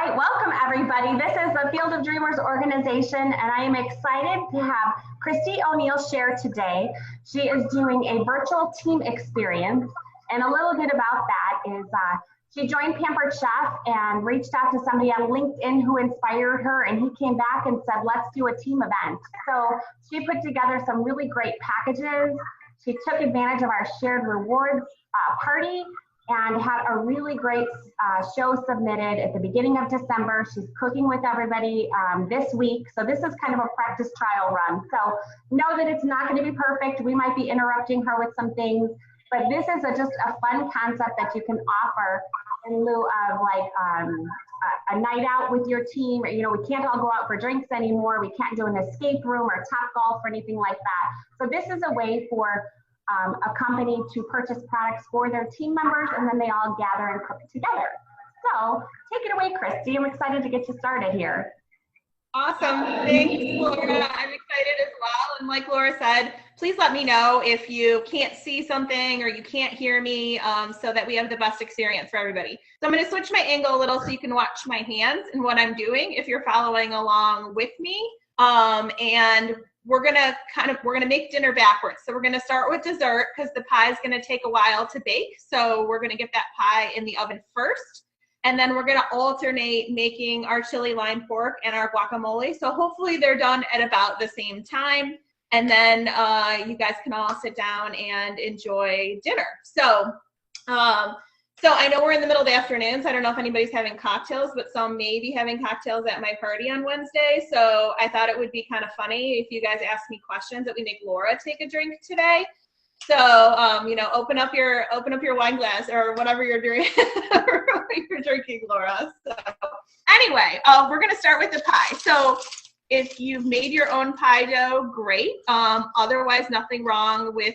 right, welcome everybody. This is the Field of Dreamers organization, and I am excited to have Kristy O'Neill share today. She is doing a virtual team experience, and a little bit about that is she joined Pampered Chef and reached out to somebody on LinkedIn who inspired her, and he came back and said, let's do a team event. So she put together some really great packages. She took advantage of our shared rewards party and had a really great show submitted at the beginning of December. She's cooking with everybody this week. So this is kind of a practice trial run. So know that it's not going to be perfect. We might be interrupting her with some things, but this is just a fun concept that you can offer in lieu of like a night out with your team. You know, we can't all go out for drinks anymore. We can't do an escape room or Top Golf or anything like that. So this is a way for a company to purchase products for their team members, and then they all gather and cook together. So take it away, Kristy. I'm excited to get you started here. Awesome. Thanks, Laura. I'm excited as well. And like Laura said, please let me know if you can't see something or you can't hear me so that we have the best experience for everybody. So I'm going to switch my angle a little so you can watch my hands and what I'm doing if you're following along with me. And we're gonna make dinner backwards. So we're gonna start with dessert because the pie is gonna take a while to bake. So we're gonna get that pie in the oven first. And then we're gonna alternate making our chili lime pork and our guacamole. So hopefully they're done at about the same time. And then you guys can all sit down and enjoy dinner. So I know we're in the middle of the afternoon, so I don't know if anybody's having cocktails, but some may be having cocktails at my party on Wednesday. So I thought it would be kind of funny if you guys ask me questions that we make Laura take a drink today. So you know, open up your wine glass or whatever you're doing, you're drinking, Laura. So anyway, we're gonna start with the pie. So if you've made your own pie dough, great. Otherwise, nothing wrong with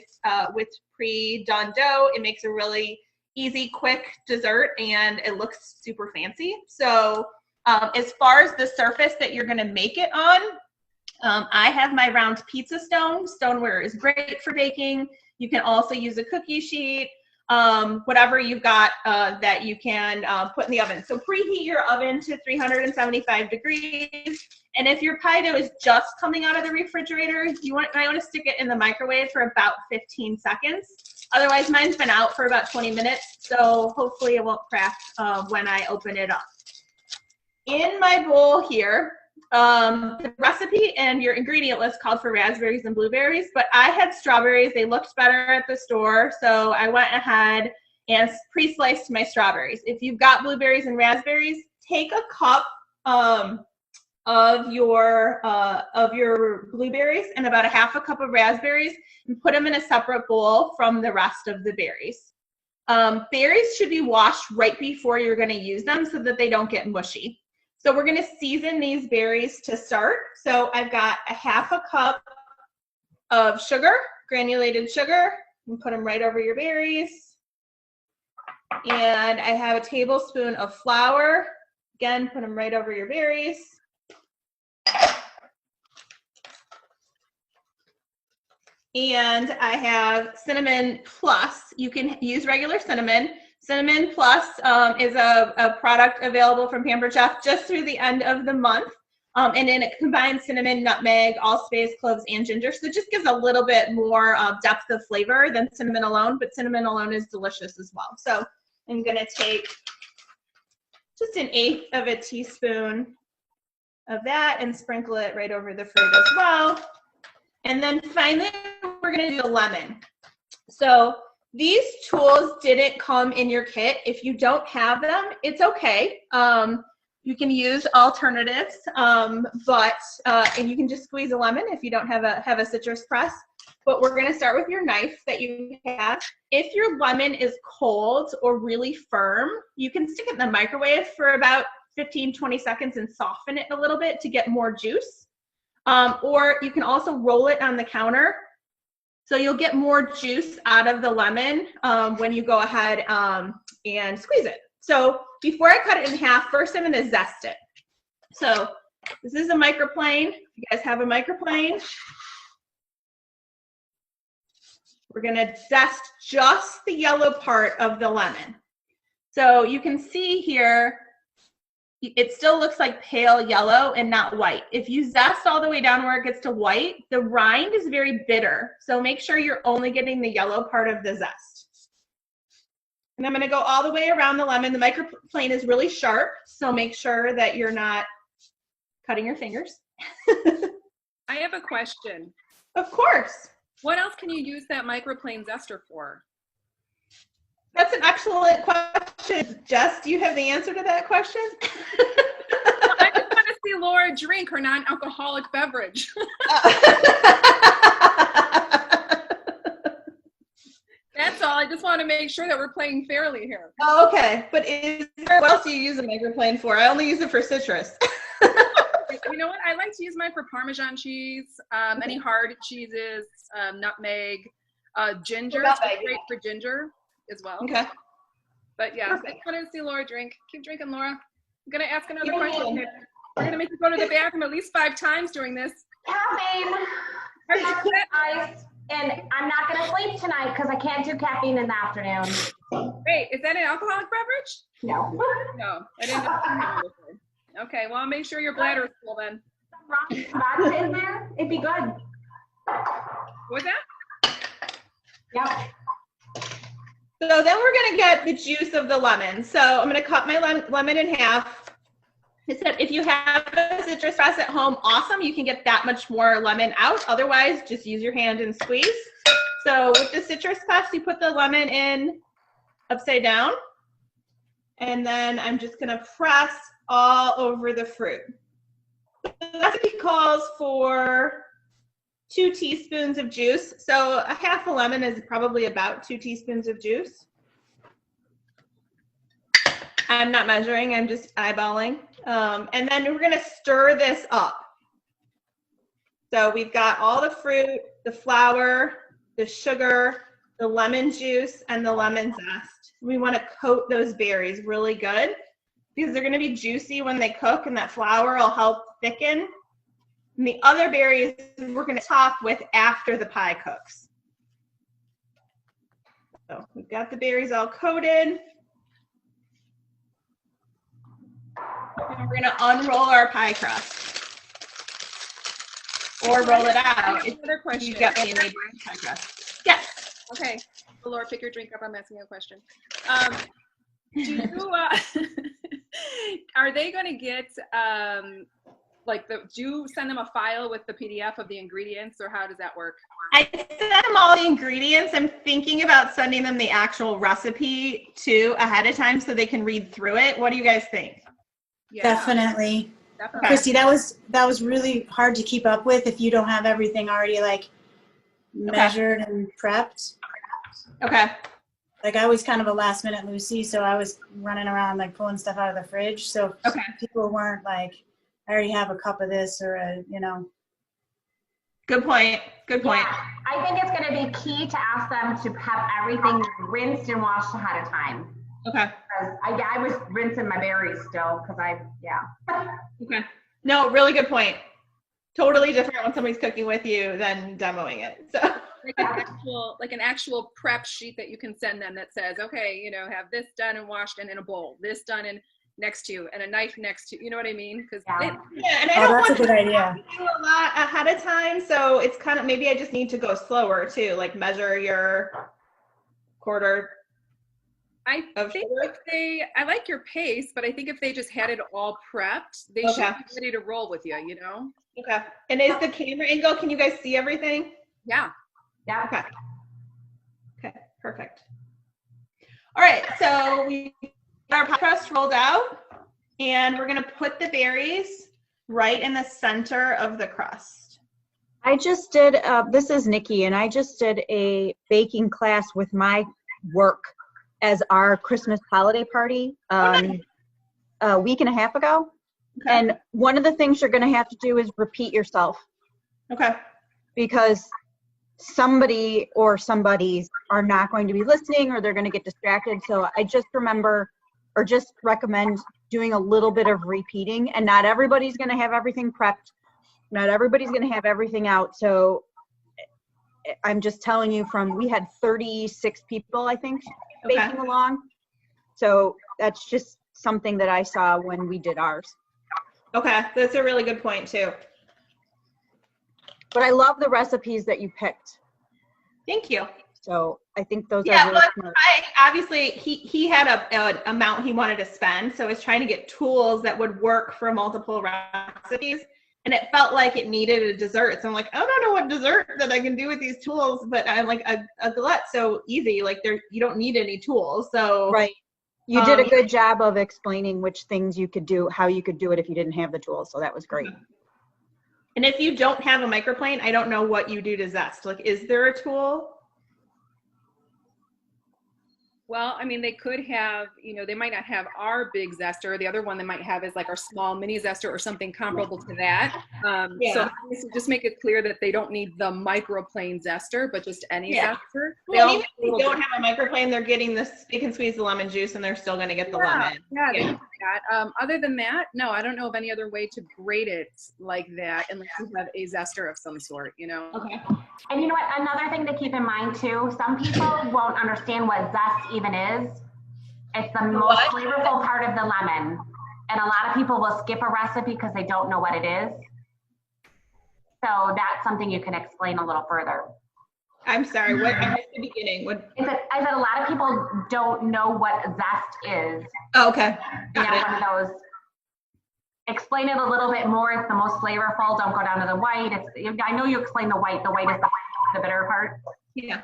pre-done dough. It makes a really easy, quick dessert, and it looks super fancy. So as far as the surface that you're going to make it on, I have my round pizza stone. Stoneware is great for baking. You can also use a cookie sheet, whatever you've got that you can put in the oven. So preheat your oven to 375 degrees. And if your pie dough is just coming out of the refrigerator, you might want to stick it in the microwave for about 15 seconds. Otherwise, mine's been out for about 20 minutes, so hopefully it won't crack when I open it up. In my bowl here, the recipe and your ingredient list called for raspberries and blueberries, but I had strawberries. They looked better at the store, so I went ahead and pre-sliced my strawberries. If you've got blueberries and raspberries, take a cup of your blueberries and about a half a cup of raspberries and put them in a separate bowl from the rest of the berries. Berries should be washed right before you're going to use them so that they don't get mushy. So we're going to season these berries to start. So I've got a half a cup of sugar, granulated sugar, and put them right over your berries. And I have a tablespoon of flour. Again, put them right over your berries. And I have cinnamon plus. You can use regular cinnamon. Cinnamon plus is a product available from Pampered Chef just through the end of the month. And then it combines cinnamon, nutmeg, allspice, cloves, and ginger. So it just gives a little bit more depth of flavor than cinnamon alone, but cinnamon alone is delicious as well. So I'm gonna take just 1/8 of a teaspoon of that and sprinkle it right over the fruit as well. And then finally, we're gonna do a lemon. So these tools didn't come in your kit. If you don't have them, it's okay. You can use alternatives, and you can just squeeze a lemon if you don't have a citrus press. But we're gonna start with your knife that you have. If your lemon is cold or really firm, you can stick it in the microwave for about 15-20 seconds and soften it a little bit to get more juice. Or you can also roll it on the counter. So you'll get more juice out of the lemon when you go ahead and squeeze it. So before I cut it in half, first I'm gonna zest it. So this is a microplane. If you guys have a microplane, we're gonna zest just the yellow part of the lemon. So you can see here, it still looks like pale yellow and not white. If you zest all the way down where it gets to white, the rind is very bitter. So make sure you're only getting the yellow part of the zest. And I'm going to go all the way around the lemon. The microplane is really sharp, so make sure that you're not cutting your fingers. I have a question. Of course. What else can you use that microplane zester for? That's an excellent question. Jess, do you have the answer to that question? I just want to see Laura drink her non-alcoholic beverage. That's all. I just want to make sure that we're playing fairly here. Oh, okay. But what else do you use a microplane for? I only use it for citrus. You know what? I like to use mine for Parmesan cheese, any hard cheeses, nutmeg, ginger. It's great for ginger as well. Okay. But yeah, I just wanted to see Laura drink. Keep drinking, Laura. I'm going to ask another question here. We're going to make you go to the bathroom at least 5 times during this. Caffeine. Ice. And I'm not going to sleep tonight because I can't do caffeine in the afternoon. Wait, is that an alcoholic beverage? No. No, I didn't know. Okay, well, I'll make sure your bladder is full then. Vodka in there, it'd be good. What's that? Yep. So then we're going to get the juice of the lemon. So I'm going to cut my lemon in half. If you have a citrus press at home, awesome. You can get that much more lemon out. Otherwise, just use your hand and squeeze. So with the citrus press, you put the lemon in upside down. And then I'm just going to press all over the fruit. The recipe calls for 2 teaspoons of juice. So a half a lemon is probably about 2 teaspoons of juice. I'm not measuring, I'm just eyeballing. And then we're gonna stir this up. So we've got all the fruit, the flour, the sugar, the lemon juice, and the lemon zest. We wanna coat those berries really good because they're gonna be juicy when they cook, and that flour will help thicken. And the other berries we're gonna top with after the pie cooks. So we've got the berries all coated. And we're gonna unroll our pie crust. Or roll it out. Another question. You got me a neighboring pie crust. Yes. Okay. Well, Laura, pick your drink up. I'm asking you a question. Do you, are they going to get, do you send them a file with the PDF of the ingredients, or how does that work? I send them all the ingredients. I'm thinking about sending them the actual recipe too ahead of time so they can read through it. What do you guys think? Yeah. Definitely. Definitely. Kristy, that was really hard to keep up with if you don't have everything already measured and prepped. Okay. I was kind of a last minute Lucy, so I was running around pulling stuff out of the fridge. So people weren't I already have a cup of this or Good point. Good point. Yeah, I think it's going to be key to ask them to have everything rinsed and washed ahead of time. Okay. I was rinsing my berries still because Okay. No, really good point. Totally different when somebody's cooking with you than demoing it. So. An actual prep sheet that you can send them that says, okay, have this done and washed and in a bowl, this done and next to you, and a knife next to you. You know what I mean? Because and I don't that's want a good idea. To do a lot ahead of time, so it's kind of maybe I just need to go slower too, measure your quarter. I think I like your pace, but I think if they just had it all prepped, they should be ready to roll with you, Okay. And is the camera angle, can you guys see everything? Yeah. yeah. Okay. Okay, perfect. All right, so we got our pie crust rolled out, and we're gonna put the berries right in the center of the crust. I just did, this is Nikki, and I just did a baking class with my work as our Christmas holiday party a week and a half ago. Okay. And one of the things you're going to have to do is repeat yourself. Okay. Because somebody or somebody's are not going to be listening, or they're going to get distracted. So I just recommend doing a little bit of repeating, and not everybody's going to have everything prepped. Not everybody's going to have everything out. So I'm just telling you we had 36 people, I think, baking along. So that's just something that I saw when we did ours. Okay, that's a really good point too. But I love the recipes that you picked. Thank you. So I think those Yeah, are really but smart. obviously he had a amount he wanted to spend, so I was trying to get tools that would work for multiple recipes, and it felt like it needed a dessert. So I'm like, I don't know what dessert that I can do with these tools, but I'm like a galette's so easy. Like you don't need any tools. So Right. You did a good job of explaining which things you could do, how you could do it if you didn't have the tools. So that was great. And if you don't have a microplane, I don't know what you do to zest. Like, is there a tool? Well, I mean, they could have, they might not have our big zester. The other one they might have is like our small mini zester or something comparable to that. So obviously just make it clear that they don't need the microplane zester, but just any zester. Well, even if they don't have a microplane, they're getting this, they can squeeze the lemon juice and they're still going to get the lemon. Yeah, they can do that. Other than that, no, I don't know of any other way to grate it like that unless you have a zester of some sort, Okay. And you know what, another thing to keep in mind too, some people won't understand what zest even is. It's the most flavorful part of the lemon. And a lot of people will skip a recipe because they don't know what it is. So that's something you can explain a little further. I'm sorry, what? I missed the beginning. I said a lot of people don't know what zest is. Oh, okay. Got it. One of those. Explain it a little bit more. It's the most flavorful. Don't go down to the white. I know you explained the white. The white is the bitter part. Yeah.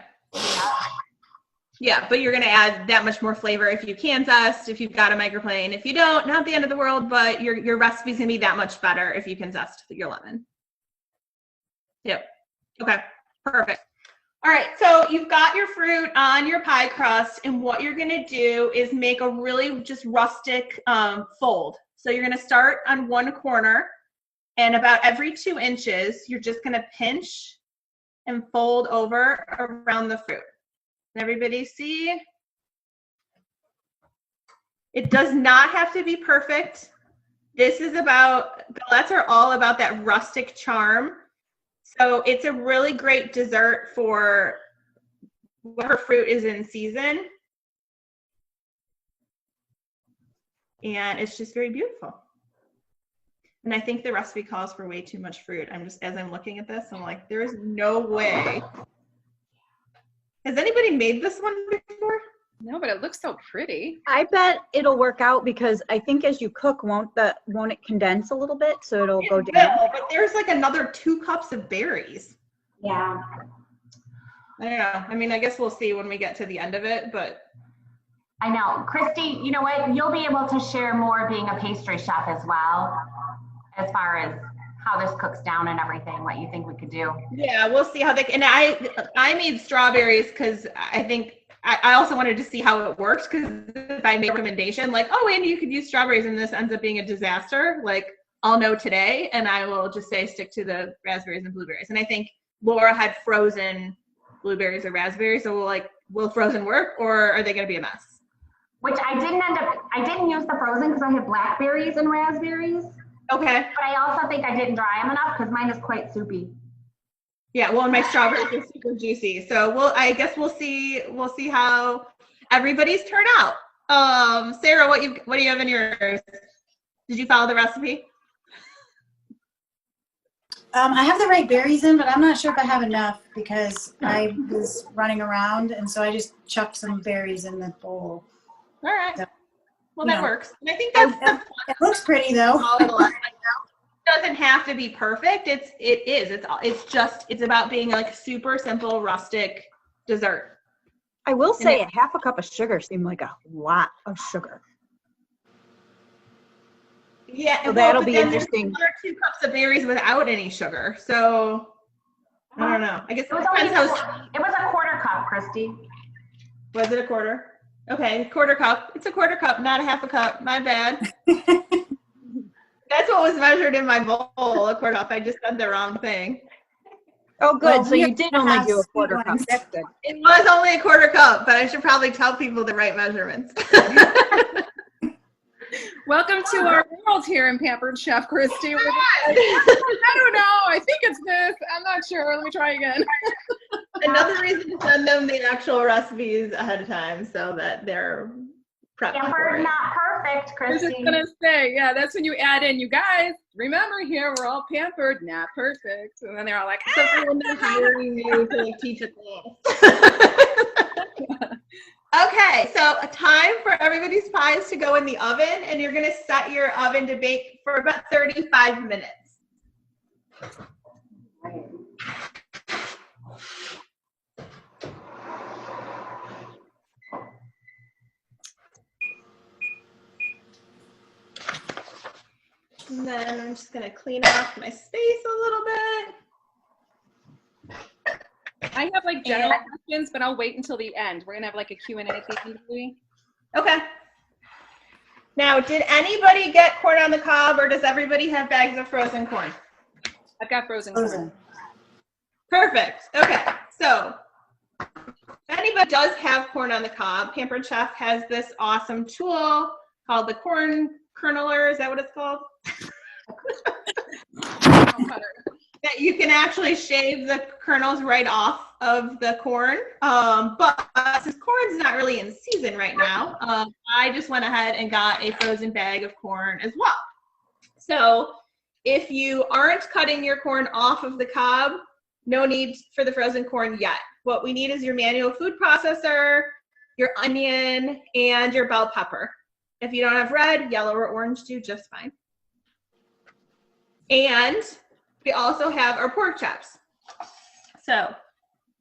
Yeah, but you're going to add that much more flavor if you can zest, if you've got a microplane. If you don't, not the end of the world, but your recipe's going to be that much better if you can zest your lemon. Yep. Okay, perfect. All right, so you've got your fruit on your pie crust, and what you're going to do is make a really just rustic fold. So you're going to start on one corner, and about every 2 inches, you're just going to pinch and fold over around the fruit. Everybody see? It does not have to be perfect. This is galettes are all about that rustic charm. So it's a really great dessert for whatever fruit is in season. And it's just very beautiful. And I think the recipe calls for way too much fruit. As I'm looking at this, I'm like, there is no way. Has anybody made this one before? No, but it looks so pretty. I bet it'll work out because I think as you cook, won't it condense a little bit? So it'll go down. But there's like another 2 cups of berries. Yeah. I don't know. I mean, I guess we'll see when we get to the end of it, but. I know. Kristy, you know what? You'll be able to share more being a pastry chef as well, as far as how this cooks down and everything, what you think we could do. Yeah, we'll see how and I made strawberries because I think I also wanted to see how it works, because if I make a recommendation like, oh, Andy, you could use strawberries and this ends up being a disaster, like I'll know today and I will just say stick to the raspberries and blueberries. And I think Laura had frozen blueberries or raspberries, so will frozen work or are they going to be a mess? Which I didn't use the frozen because I have blackberries and raspberries. Okay. But I also think I didn't dry them enough because mine is quite soupy. Yeah, well, and my strawberries are super juicy. So I guess we'll see how everybody's turn out. Sarah, what do you have in yours? Did you follow the recipe? I have the right berries in, but I'm not sure if I have enough because I was running around, and so I just chucked some berries in the bowl. All right. So, well, that works. And I think it looks pretty though. It doesn't have to be perfect. It's about being like super simple, rustic dessert. I will say a half a cup of sugar seemed like a lot of sugar. Yeah, so that'll be interesting. There are 2 cups of berries without any sugar, so I don't know. I guess it was a quarter cup, Kristy. Was it a quarter? Okay, quarter cup. It's a quarter cup, not a half a cup. My bad. That's what was measured in my bowl, a quarter cup. I just said the wrong thing. Oh, good. Well, so you did only do a quarter cup. That's good. It was only a quarter cup, but I should probably tell people the right measurements. Welcome to our world here in Pampered Chef Kristy. I don't know. I think it's this. I'm not sure. Let me try again. Another reason to send them the actual recipes ahead of time so that they're prepped. Pampered, not perfect, I was just Kristy. gonna say, yeah, that's when you add in, you guys, remember here, we're all pampered, not perfect. And then they're all like, So for when they're hiring you to like teach a class. Okay, so a time for everybody's pies to go in the oven, and you're gonna set your oven to bake for about 35 minutes. And then I'm just gonna clean off my space a little bit. I have like general questions, but I'll wait until the end. We're gonna have like a Q&A at the end, maybe. Okay. Now, did anybody get corn on the cob, or does everybody have bags of frozen corn? I've got frozen corn. Perfect. Okay. So, if anybody does have corn on the cob, Pampered Chef has this awesome tool called the corn kerneler. Is that what it's called? That you can actually shave the kernels right off of the corn. But since corn's not really in season right now, I just went ahead and got a frozen bag of corn as well. So if you aren't cutting your corn off of the cob, no need for the frozen corn yet. What we need is your manual food processor, your onion, and your bell pepper. If you don't have red, yellow, or orange, do just fine. And we also have our pork chops. So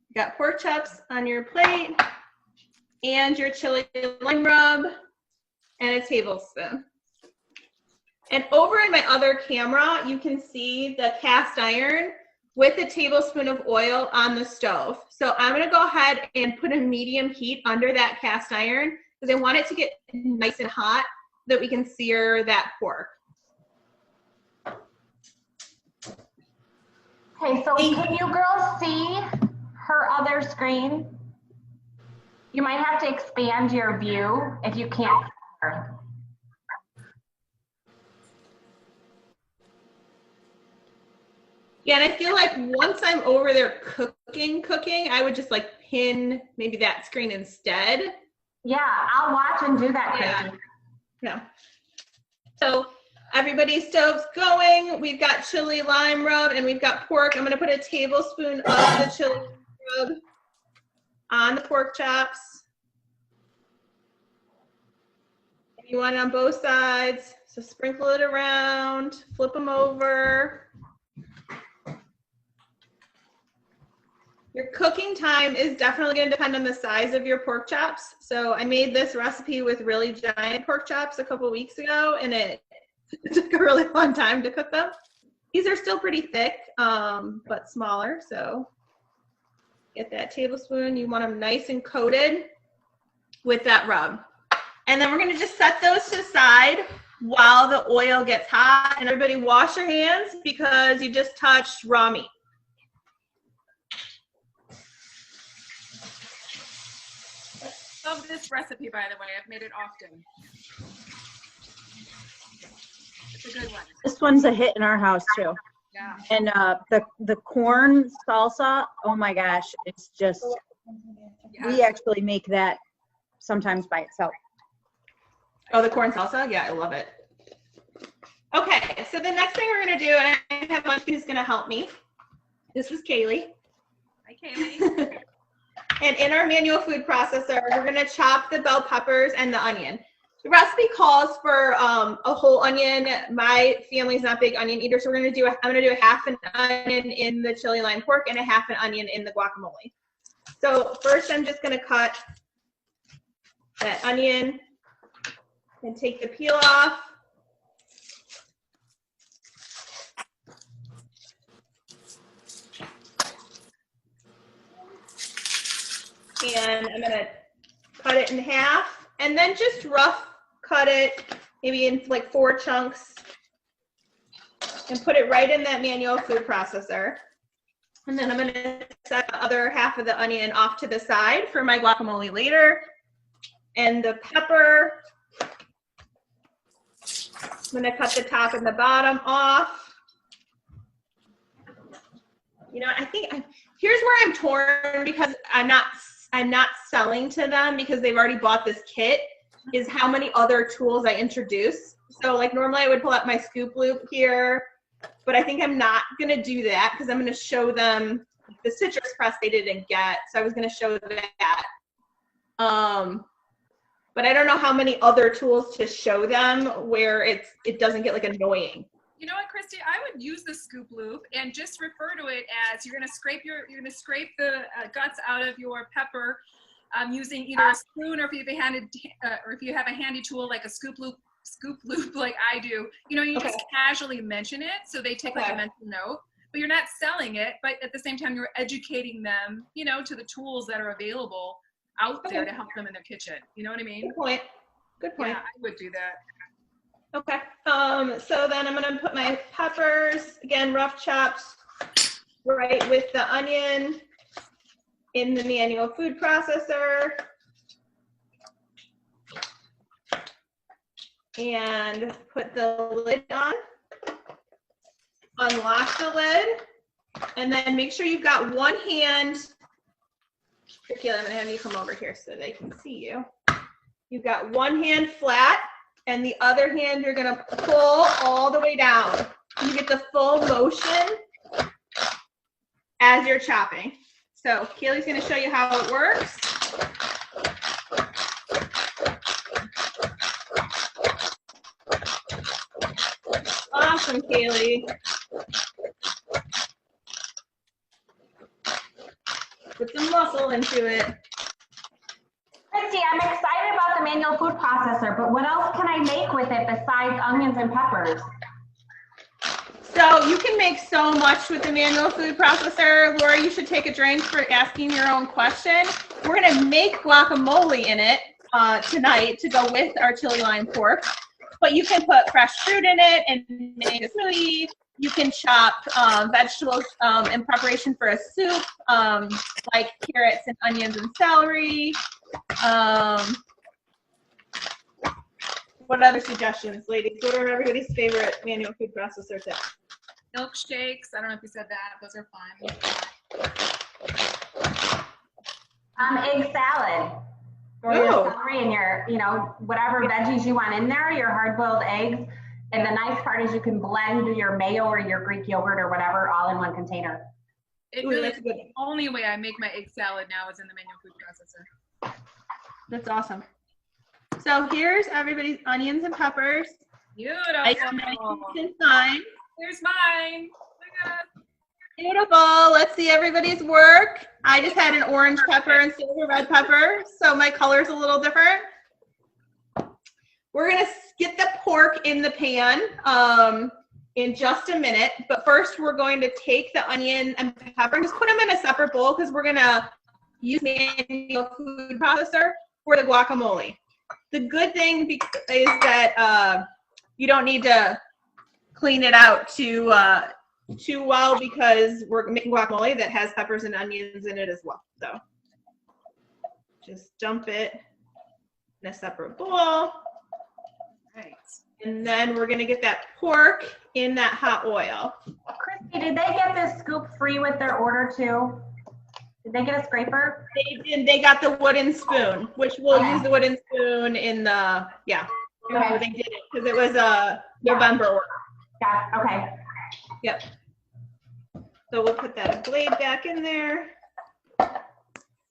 you got pork chops on your plate, and your chili lime rub, and a tablespoon. And over in my other camera, you can see the cast iron with a tablespoon of oil on the stove. So I'm gonna go ahead and put a medium heat under that cast iron because I want it to get nice and hot so that we can sear that pork. Okay, so can you girls see her other screen? You might have to expand your view if you can't see her. Yeah, and I feel like once I'm over there cooking, I would just like pin maybe that screen instead. Yeah, I'll watch and do that, Kristy. Yeah. So everybody's stove's going. We've got chili lime rub and we've got pork. I'm gonna put a tablespoon of the chili rub on the pork chops. If you want it on both sides, so sprinkle it around, flip them over. Your cooking time is definitely going to depend on the size of your pork chops. So I made this recipe with really giant pork chops a couple weeks ago, and it took a really long time to cook them. These are still pretty thick, but smaller. So get that tablespoon. You want them nice and coated with that rub. And then we're going to just set those to the side while the oil gets hot. And everybody wash your hands because you just touched raw meat. Love this recipe, by the way. I've made it often. It's a good one. This one's a hit in our house too. Yeah. And the corn salsa, oh my gosh, it's just, we actually make that sometimes by itself. Oh, the corn salsa? Yeah, I love it. Okay, so the next thing we're gonna do, and I have one who's gonna help me. This is Kaylee. Hi, Kaylee. And in our manual food processor, we're gonna chop the bell peppers and the onion. The recipe calls for a whole onion. My family's not big onion eaters, so I'm gonna do a half an onion in the chili lime pork and a half an onion in the guacamole. So first I'm just gonna cut that onion and take the peel off. And I'm gonna cut it in half and then just rough cut it maybe in like 4 chunks and put it right in that manual food processor. And then I'm gonna set the other half of the onion off to the side for my guacamole later. And the pepper, I'm gonna cut the top and the bottom off. You know, I think here's where I'm torn because I'm not selling to them because they've already bought this kit. is how many other tools I introduce. So like normally I would pull out my scoop loop here, but I think I'm not gonna do that because I'm gonna show them the citrus press they didn't get. So I was gonna show that. But I don't know how many other tools to show them where it doesn't get like annoying. You know what, Kristy? I would use the scoop loop and just refer to it as you're gonna scrape the guts out of your pepper using either a spoon or if you have a handy tool like a scoop loop like I do. You know, you just casually mention it so they take like a mental note. But you're not selling it, but at the same time you're educating them, you know, to the tools that are available out there to help them in their kitchen. You know what I mean? Good point. Good point. Yeah, I would do that. Okay. So then I'm gonna put my peppers, again, rough chops, right with the onion in the manual food processor. And put the lid on. Unlock the lid. And then make sure you've got one hand. Kayla, I'm gonna have you come over here so they can see you. You've got one hand flat and the other hand you're gonna pull all the way down. You get the full motion as you're chopping. So Kaylee's gonna show you how it works. Awesome, Kaylee. Put some muscle into it. Kristy, I'm excited about the manual food processor, but what else can I make with it besides onions and peppers? So you can make so much with the manual food processor. Laura, you should take a drink for asking your own question. We're gonna make guacamole in it tonight to go with our chili lime pork. But you can put fresh fruit in it and make a smoothie. You can chop vegetables in preparation for a soup, like carrots and onions and celery. What other suggestions, ladies? What are everybody's favorite manual food processor tips? Milkshakes. I don't know if you said that. Those are fun. Egg salad. Or your celery and your, you know, whatever veggies you want in there, your hard-boiled eggs. And the nice part is you can blend your mayo or your Greek yogurt or whatever all in one container. It really is the only way I make my egg salad now is in the manual food processor. That's awesome. So here's everybody's onions and peppers. Beautiful. Nice and fine. Here's mine. Look at it. Beautiful. Let's see everybody's work. I just had an orange pepper instead of a red pepper, so my color's a little different. We're gonna get the pork in the pan in just a minute, but first we're going to take the onion and pepper and just put them in a separate bowl because we're gonna use manual food processor for the guacamole. The good thing is that you don't need to clean it out too well because we're making guacamole that has peppers and onions in it as well. So just dump it in a separate bowl. Right. And then we're gonna get that pork in that hot oil. Kristy, did they get this scoop free with their order too? Did they get a scraper? They did. They got the wooden spoon, which we'll use the wooden spoon in the, yeah. Okay. They did it because it was a November order. Yeah, okay. Yep. So we'll put that blade back in there.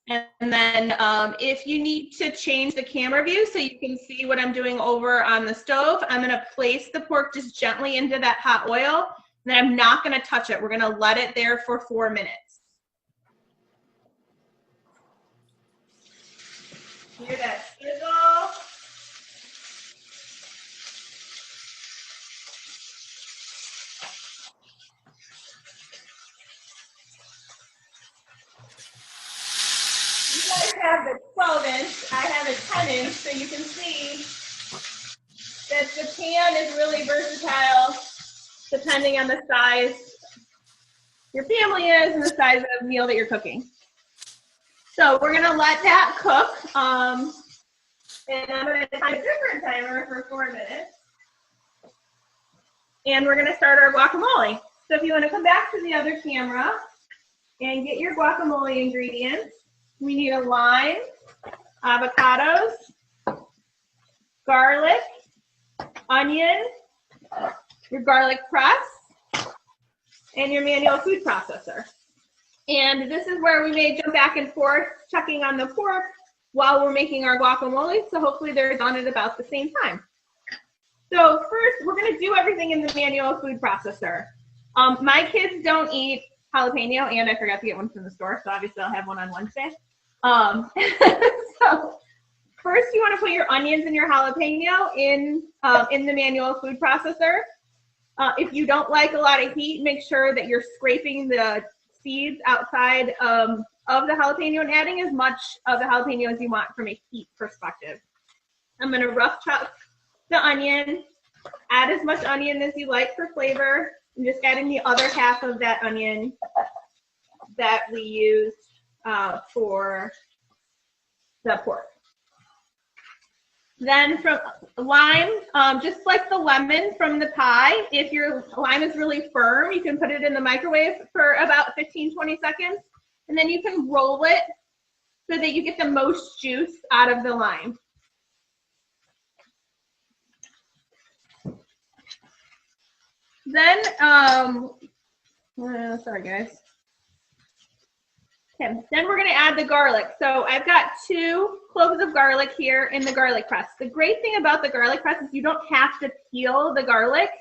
And then if you need to change the camera view so you can see what I'm doing over on the stove, I'm gonna place the pork just gently into that hot oil. And then I'm not gonna touch it. We're gonna let it there for 4 minutes. Hear that sizzle? Have the 12-inch, I have a 10-inch, so you can see that the pan is really versatile depending on the size your family is and the size of meal that you're cooking. So we're gonna let that cook, and I'm gonna time a different timer for 4 minutes. And we're gonna start our guacamole. So if you wanna come back to the other camera and get your guacamole ingredients, we need a lime, avocados, garlic, onion, your garlic press, and your manual food processor. And this is where we may jump back and forth checking on the pork while we're making our guacamole, so hopefully they're done at about the same time. So first, we're gonna do everything in the manual food processor. My kids don't eat jalapeno, and I forgot to get one from the store, so obviously I'll have one on Wednesday. So first, you want to put your onions and your jalapeno in the manual food processor. If you don't like a lot of heat, make sure that you're scraping the seeds outside of the jalapeno and adding as much of the jalapeno as you want from a heat perspective. I'm going to rough chop the onion, add as much onion as you like for flavor. I'm just adding the other half of that onion that we used for the pork. Then from lime, just like the lemon from the pie, if your lime is really firm, you can put it in the microwave for about 15-20 seconds, and then you can roll it so that you get the most juice out of the lime. Then, sorry guys. Okay, then we're gonna add the garlic. So I've got 2 cloves of garlic here in the garlic press. The great thing about the garlic press is you don't have to peel the garlic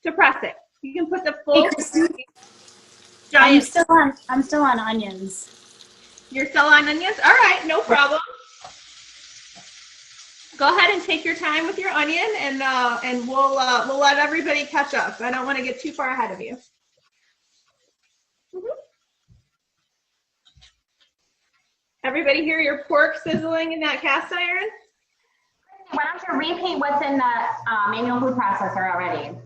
to press it. You can put the full giant. I'm still on onions. You're still on onions? All right, no problem. Go ahead and take your time with your onion, and we'll let everybody catch up. I don't want to get too far ahead of you. Everybody hear your pork sizzling in that cast iron? Why don't you repeat what's in the manual food processor already?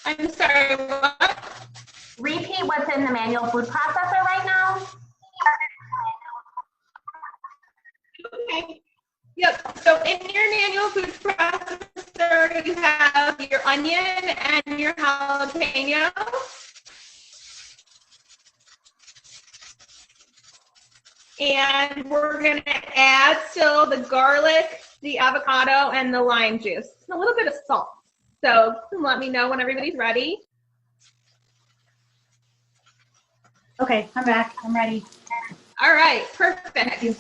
I'm sorry, what? Repeat what's in the manual food processor right now. Okay. Yep, so in your manual food processor, you have your onion and your jalapeno. And we're gonna add still the garlic, the avocado, and the lime juice. And a little bit of salt. So let me know when everybody's ready. Okay, I'm back. I'm ready. All right, perfect. Then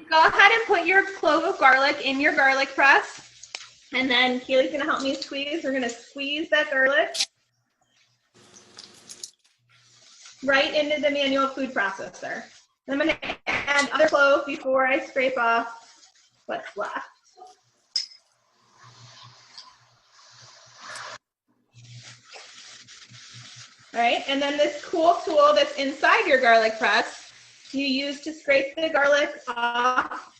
go ahead and put your clove of garlic in your garlic press. And then Keely's gonna help me squeeze. We're gonna squeeze that garlic right into the manual food processor. I'm gonna add other clove before I scrape off what's left. All right, and then this cool tool that's inside your garlic press, you use to scrape the garlic off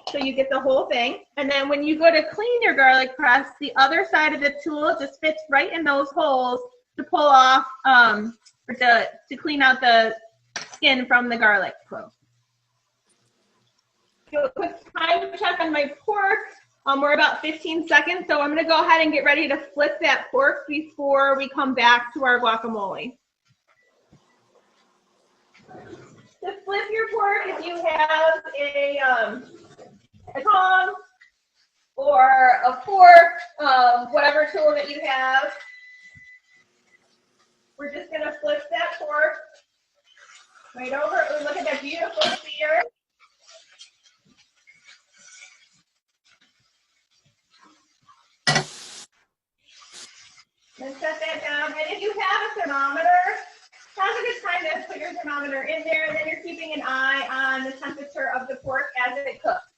so you get the whole thing. And then when you go to clean your garlic press, the other side of the tool just fits right in those holes to pull off, or to clean out the skin from the garlic clove. Do a quick time check on my pork. We're about 15 seconds, so I'm gonna go ahead and get ready to flip that pork before we come back to our guacamole. To flip your pork, if you have a tongue or a fork, whatever tool that you have, we're just gonna flip that pork right over. Ooh, look at that beautiful sear. Then set that down. And if you have a thermometer, now's a good time to put your thermometer in there, and then you're keeping an eye on the temperature of the pork as it cooks.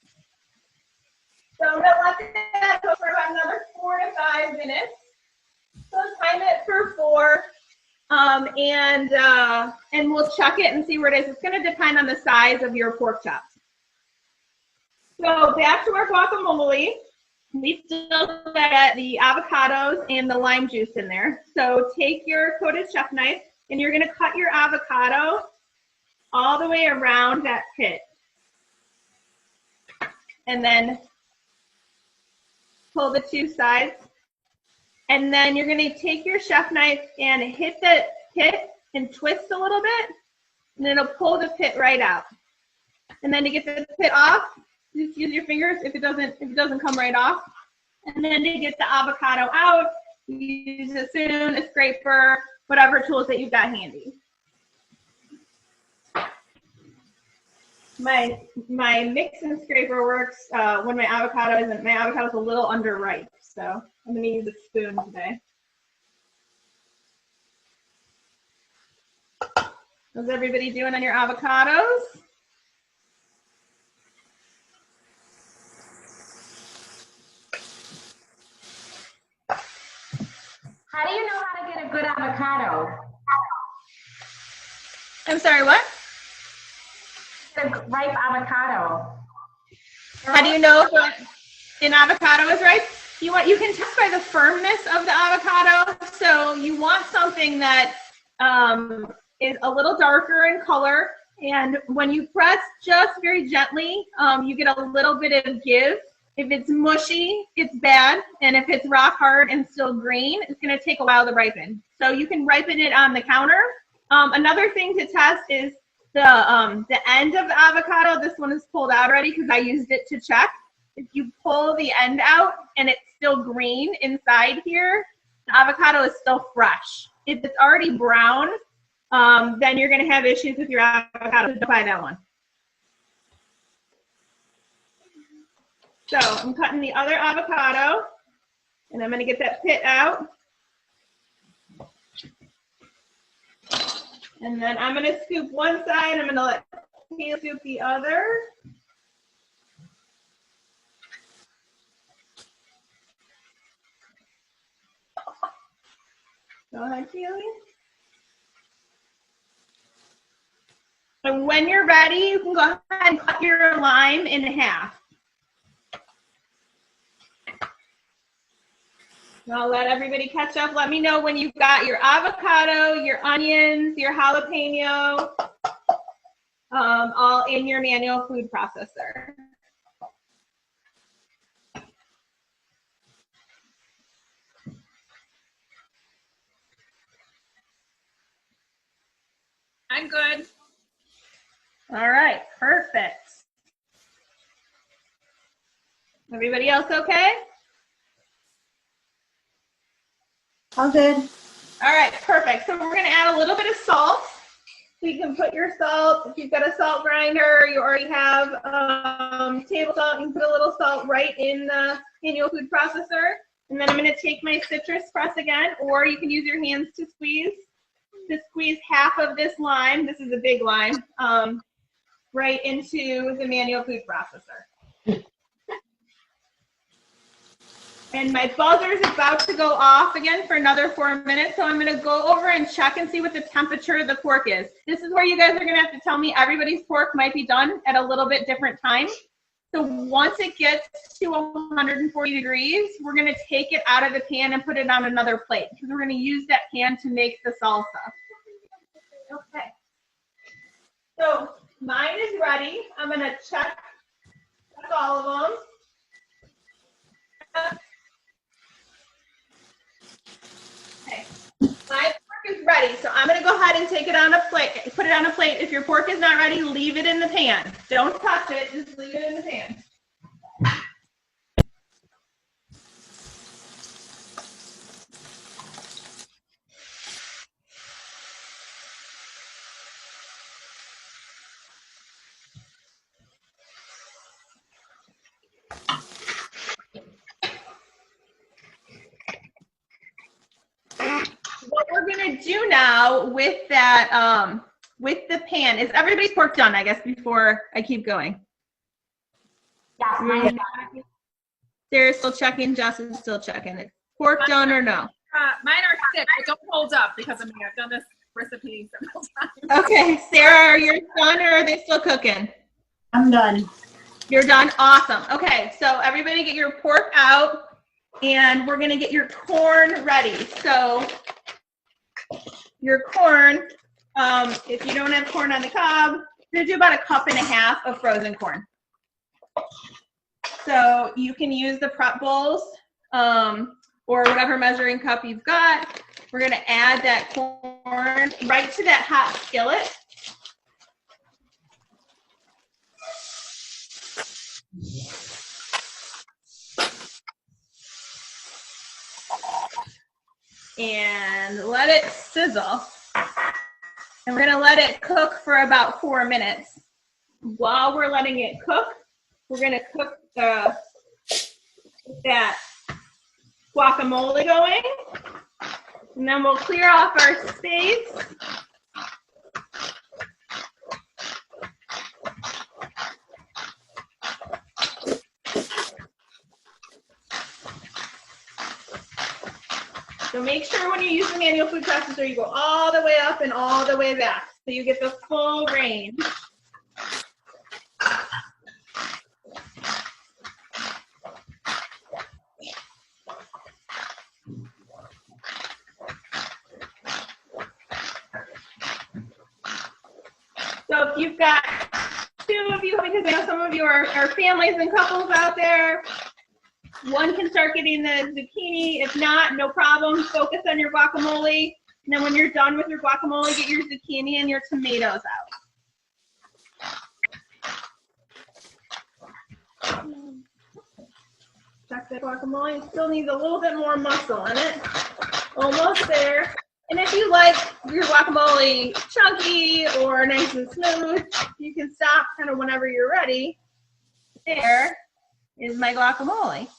So I'm gonna let that cook for about another 4 to 5 minutes. So time it for 4. And we'll check it and see where it is. It's going to depend on the size of your pork chops. So back to our guacamole. We still got the avocados and the lime juice in there. So take your coated chef knife and you're going to cut your avocado all the way around that pit. And then pull the 2 sides. And then you're going to take your chef knife and hit the pit and twist a little bit, and it'll pull the pit right out. And then to get the pit off, Just use your fingers if it doesn't come right off. And then to get the avocado out, you use a spoon, a scraper, whatever tools that you've got handy. My mix and scraper works when my avocado isn't. My avocado is a little underripe, so I'm going to use a spoon today. How's everybody doing on your avocados? How do you know how to get a good avocado? I'm sorry, what? A ripe avocado. How do you know if an avocado is ripe? You can test by the firmness of the avocado. So you want something that is a little darker in color, and when you press just very gently, you get a little bit of give. If it's mushy, it's bad, and if it's rock hard and still green, it's going to take a while to ripen. So you can ripen it on the counter. Another thing to test is the end of the avocado. This one is pulled out already because I used it to check. If you pull the end out and it's still green inside here, the avocado is still fresh. If it's already brown, then you're going to have issues with your avocado. So buy that one. So I'm cutting the other avocado, and I'm going to get that pit out. And then I'm going to scoop one side. I'm going to let Kayla scoop the other. Go ahead, Kayla. And when you're ready, you can go ahead and cut your lime in half. I'll let everybody catch up. Let me know when you've got your avocado, your onions, your jalapeno, all in your manual food processor. I'm good. All right, perfect. Everybody else okay? All good. All right, perfect. So we're going to add a little bit of salt. So you can put your salt, if you've got a salt grinder, you already have table salt, you can put a little salt right in the manual food processor. And then I'm going to take my citrus press again, or you can use your hands to squeeze half of this lime. This is a big lime, right into the manual food processor. And my buzzer is about to go off again for another 4 minutes, so I'm going to go over and check and see what the temperature of the pork is. This is where you guys are going to have to tell me everybody's pork might be done at a little bit different time. So once it gets to 140 degrees, we're going to take it out of the pan and put it on another plate because we're going to use that pan to make the salsa. Okay. So mine is ready. I'm going to check all of them. Okay, my pork is ready, so I'm going to go ahead and take it on a plate, put it on a plate. If your pork is not ready, leave it in the pan. Don't touch it, just leave it in the pan. What we're going to do now with that, with the pan, is everybody's pork done, I guess, before I keep going? Yes, mine. Sarah's still checking, Jess is still checking. Pork done or no? Mine are thick, but don't hold up because I've done this recipe several times. Okay, Sarah, are yours done or are they still cooking? I'm done. You're done? Awesome. Okay, so everybody get your pork out and we're gonna get your corn ready. So your corn, if you don't have corn on the cob, you're gonna do about 1.5 cups of frozen corn. So you can use the prep bowls or whatever measuring cup you've got. We're gonna add that corn right to that hot skillet. and let it sizzle. And we're gonna let it cook for about 4 minutes. While we're letting it cook, we're gonna cook that guacamole going. And then we'll clear off our space. So make sure when you use the manual food processor, you go all the way up and all the way back, so you get the full range. So if you've got 2 of you, because I know some of you are families and couples out there, one can start getting the zucchini. If not, no problem. Focus on your guacamole. And then when you're done with your guacamole, get your zucchini and your tomatoes out. Check that guacamole. It still needs a little bit more muscle in it. Almost there. And if you like your guacamole chunky or nice and smooth, you can stop kind of whenever you're ready. There is my guacamole.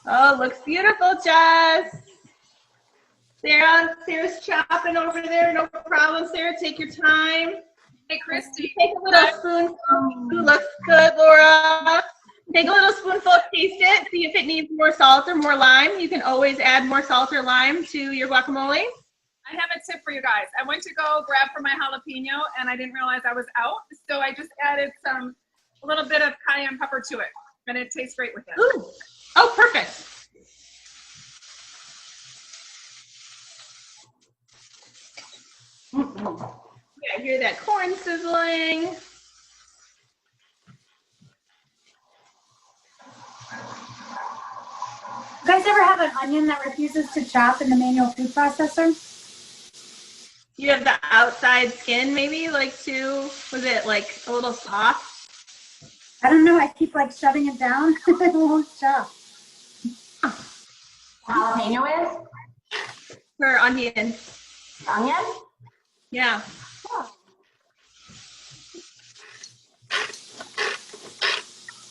Oh, looks beautiful, Jess. Sarah's chopping over there. No problem, Sarah. Take your time. Hey, Kristy. Take a little spoonful. Looks good, Laura. Take a little spoonful, taste it, see if it needs more salt or more lime. You can always add more salt or lime to your guacamole. I have a tip for you guys. I went to go grab for my jalapeno, and I didn't realize I was out, so I just added a little bit of cayenne pepper to it, and it tastes great with it. Ooh. Oh, perfect. Yeah, I hear that corn sizzling. You guys ever have an onion that refuses to chop in the manual food processor? You have the outside skin maybe, was it like a little soft? I don't know. I keep like shoving it down. It won't chop. Jalapeno is? Or onion. Onion? Yeah. Oh.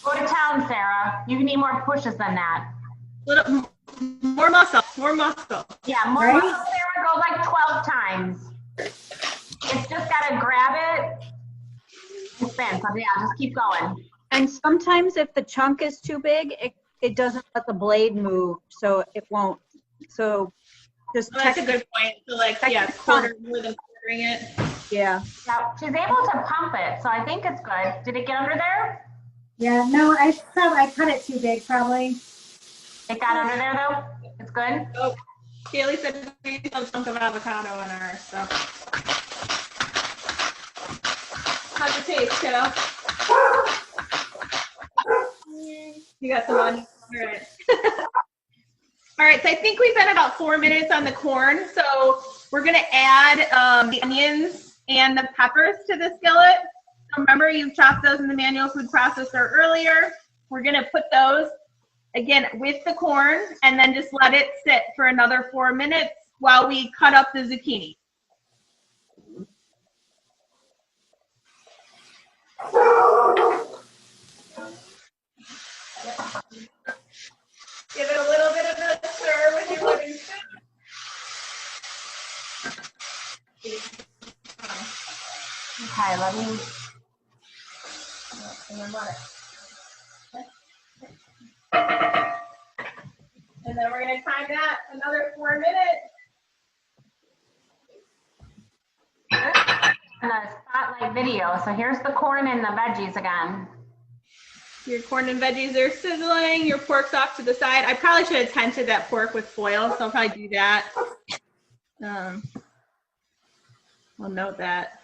Go to town, Sarah. You need more pushes than that. Little more muscle. More muscle. Yeah, more muscle, Sarah. Go like 12 times. It's just gotta grab it and spin. So yeah, just keep going. And sometimes if the chunk is too big, it doesn't let the blade move, so it won't. So just that's a good point. So quarter more than quartering it. Yeah. Yeah, she's able to pump it, so I think it's good. Did it get under there? Yeah, no, I cut it too big, probably. It got under there though? It's good? Oh, Kaylee said we still have a chunk of avocado in ours, so. How's it taste, kiddo? You got some onions. All right. All right, so I think we've been about 4 minutes on the corn, so we're gonna add the onions and the peppers to the skillet. So remember, you've chopped those in the manual food processor earlier. We're gonna put those again with the corn and then just let it sit for another 4 minutes while we cut up the zucchini. Give it a little bit of a stir with your living spoon. Okay, let me. And then we're going to time that another 4 minutes. In a spotlight video. So here's the corn and the veggies again. Your corn and veggies are sizzling. Your pork's off to the side. I probably should have tented that pork with foil, so I'll probably do that. I'll note that.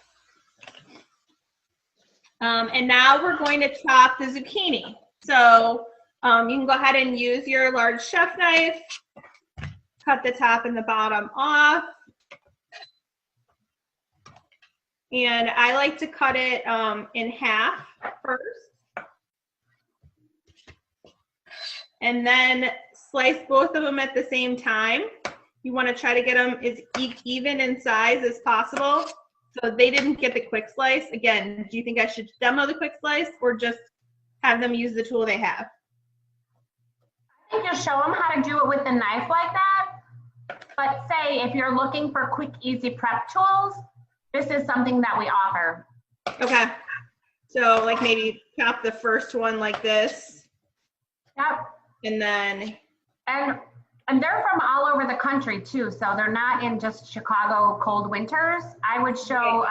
And now we're going to chop the zucchini. So you can go ahead and use your large chef knife. Cut the top and the bottom off. And I like to cut it in half first. And then slice both of them at the same time. You want to try to get them as even in size as possible. So they didn't get the quick slice. Again, do you think I should demo the quick slice or just have them use the tool they have? I think just show them how to do it with the knife like that. But say if you're looking for quick, easy prep tools, this is something that we offer. Okay. So like maybe chop the first one like this. Yep. And then. And they're from all over the country too, so they're not in just Chicago cold winters. I would show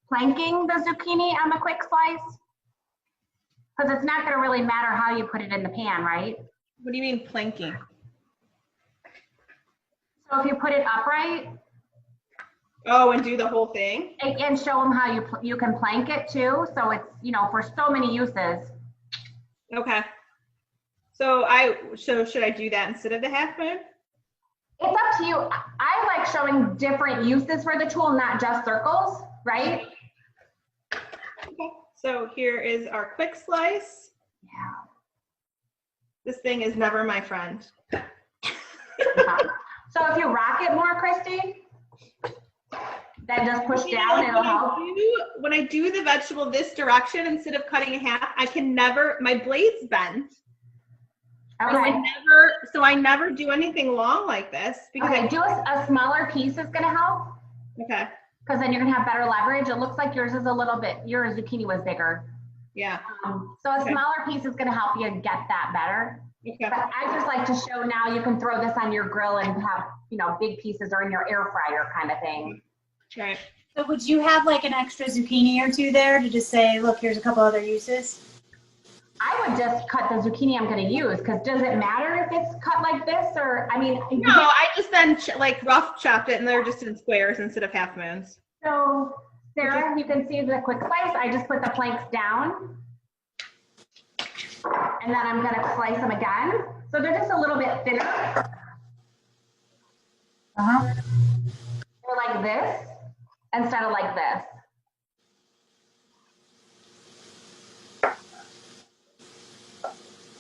planking the zucchini on the quick slice, because it's not going to really matter how you put it in the pan, right? What do you mean planking? So if you put it upright. Oh, and do the whole thing? And show them how you can plank it too, so it's, you know, for so many uses. Okay. So should I do that instead of the half moon? It's up to you. I like showing different uses for the tool, not just circles, right? Okay. So here is our quick slice. Yeah. This thing is never my friend. So if you rock it more, Kristy, then just push down, it'll help. When I do the vegetable this direction instead of cutting in half, I can never, my blades bend. Okay. So I never do anything long like this. Because okay, do a smaller piece is gonna help. Okay. Because then you're gonna have better leverage. It looks like yours is a little bit, your zucchini was bigger. Yeah. So a smaller piece is gonna help you get that better. Okay. But I just like to show now you can throw this on your grill and have, you know, big pieces or in your air fryer kind of thing. Right. So would you have like an extra zucchini or two there to just say, look, here's a couple other uses? I would just cut the zucchini I'm going to use, because does it matter if it's cut like this or, I mean. No, I just then like rough chopped it and they're just in squares instead of half moons. So Sarah, you can see the quick slice. I just put the planks down. And then I'm going to slice them again. So they're just a little bit thinner. Or like this instead of like this.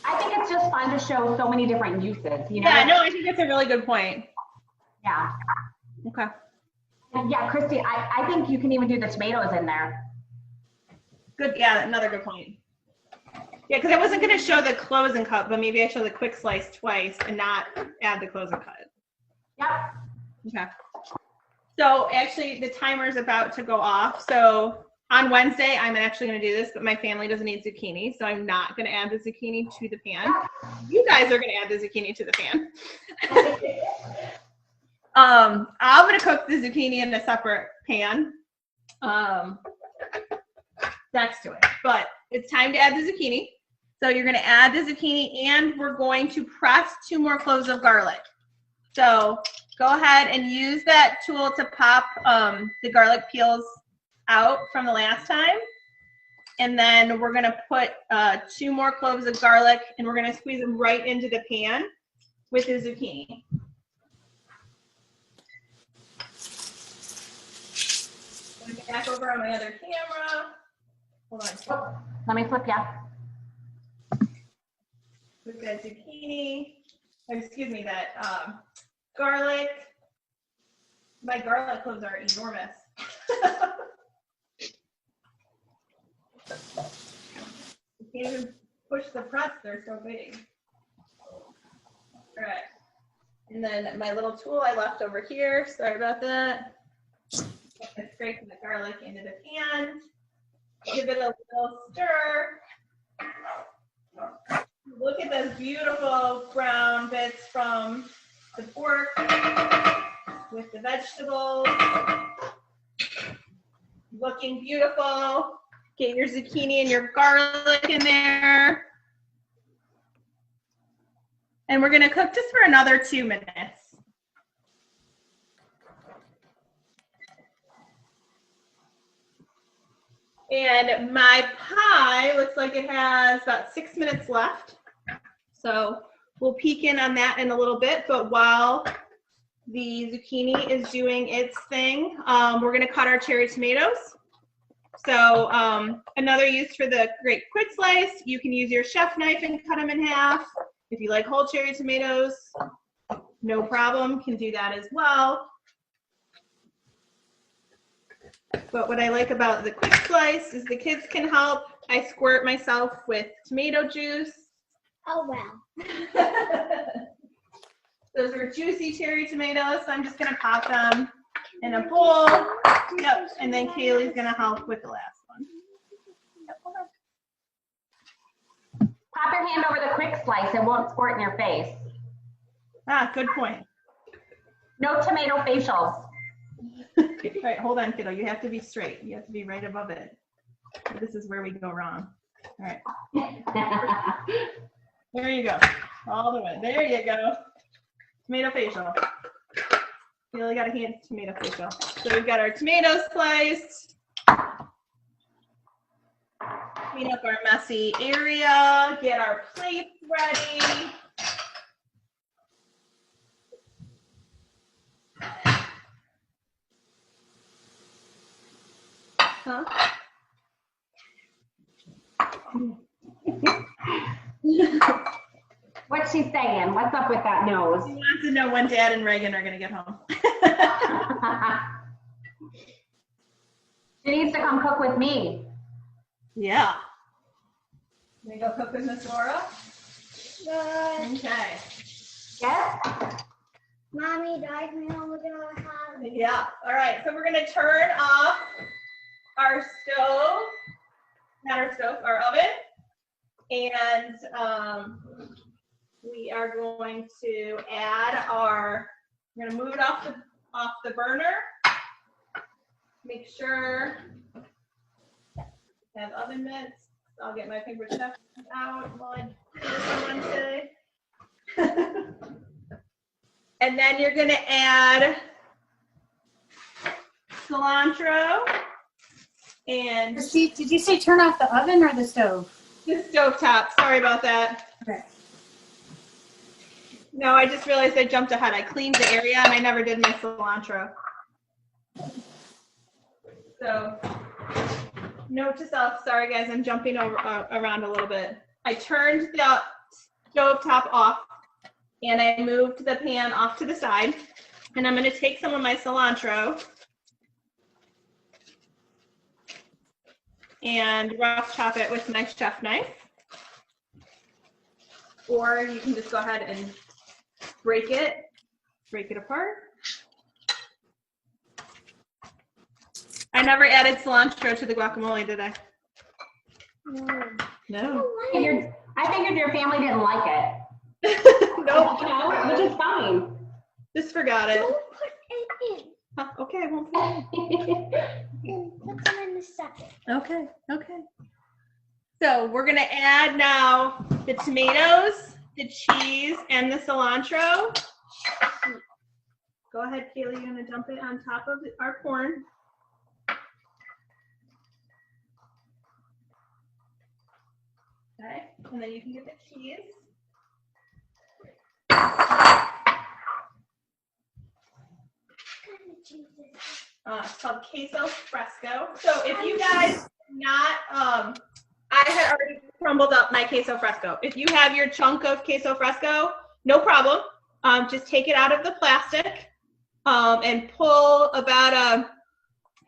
I think it's just fun to show so many different uses, you know? Yeah, no, I think that's a really good point. Yeah. Okay. Yeah, Kristy, I think you can even do the tomatoes in there. Good, yeah, another good point. Yeah, because I wasn't going to show the close and cut, but maybe I show the quick slice twice and not add the close and cut. Yep. Okay. So actually the timer is about to go off. So on Wednesday, I'm actually going to do this, but my family doesn't eat zucchini, so I'm not going to add the zucchini to the pan. You guys are going to add the zucchini to the pan. I'm going to cook the zucchini in a separate pan next to it. But it's time to add the zucchini. So you're going to add the zucchini, and we're going to press 2 more cloves of garlic. So go ahead and use that tool to pop the garlic peels out from the last time. And then we're going to put 2 more cloves of garlic, and we're going to squeeze them right into the pan with the zucchini. Let me get back over on my other camera. Hold on. Let me flip you. With that zucchini, excuse me, that garlic. My garlic cloves are enormous. You can't even push the press, they're so big. All right. And then my little tool I left over here, sorry about that. Scrape the garlic into the pan. Give it a little stir. Look at those beautiful brown bits from the pork with the vegetables. Looking beautiful. Get your zucchini and your garlic in there. And we're going to cook this for another 2 minutes. And my pie looks like it has about 6 minutes left. So we'll peek in on that in a little bit. But while the zucchini is doing its thing, we're going to cut our cherry tomatoes. So another use for the great quick slice, you can use your chef knife and cut them in half. If you like whole cherry tomatoes, no problem, can do that as well. But what I like about the quick slice is the kids can help. I squirt myself with tomato juice. Oh, wow. Those are juicy cherry tomatoes, so I'm just gonna pop them in a bowl. Yep, and then Kaylee's gonna help with the last one. Yep, hold on. Pop your hand over the quick slice, it won't squirt in your face. Ah, good point. No tomato facials. All right, hold on, kiddo. You have to be straight. You have to be right above it. This is where we go wrong. All right. There you go. All the way. There you go. Tomato facial. You really got a hand tomato facial. So we've got our tomatoes sliced. Clean up our messy area. Get our plates ready. Huh? What's she saying? What's up with that nose? She wants to know when Dad and Reagan are going to get home. She needs to come cook with me. Yeah. Can we go cook with Miss Laura? Good. Okay. Yes? Mommy, Dad, we're gonna have. Yeah. All right. So we're going to turn off our stove, not our stove, our oven. And we are going to add we're going to move it off the burner. Make sure I have oven mitts. I'll get my paper towel out while I do this on Wednesday. And then you're going to add cilantro and Kristy, did you say turn off the oven or the stove? the stovetop. Sorry about that. Okay. No, I just realized I jumped ahead. I cleaned the area and I never did my cilantro. So, note to self, sorry guys, I'm jumping around a little bit. I turned the stovetop off and I moved the pan off to the side. And I'm going to take some of my cilantro and rough chop it with my chef knife. Or you can just go ahead and break it apart. I never added cilantro to the guacamole, did I? No. I figured your family didn't like it. Nope. You know, which is fine. Just forgot it. Don't put it in. Huh, okay, I won't put it Put them in the second. in. Okay, okay. So we're gonna add now the tomatoes, the cheese, and the cilantro. Go ahead, Kaylee, you're gonna dump it on top of our corn. Okay, and then you can get the cheese. It's called queso fresco. So if you guys not, I had already crumbled up my queso fresco. If you have your chunk of queso fresco, no problem. Just take it out of the plastic and pull about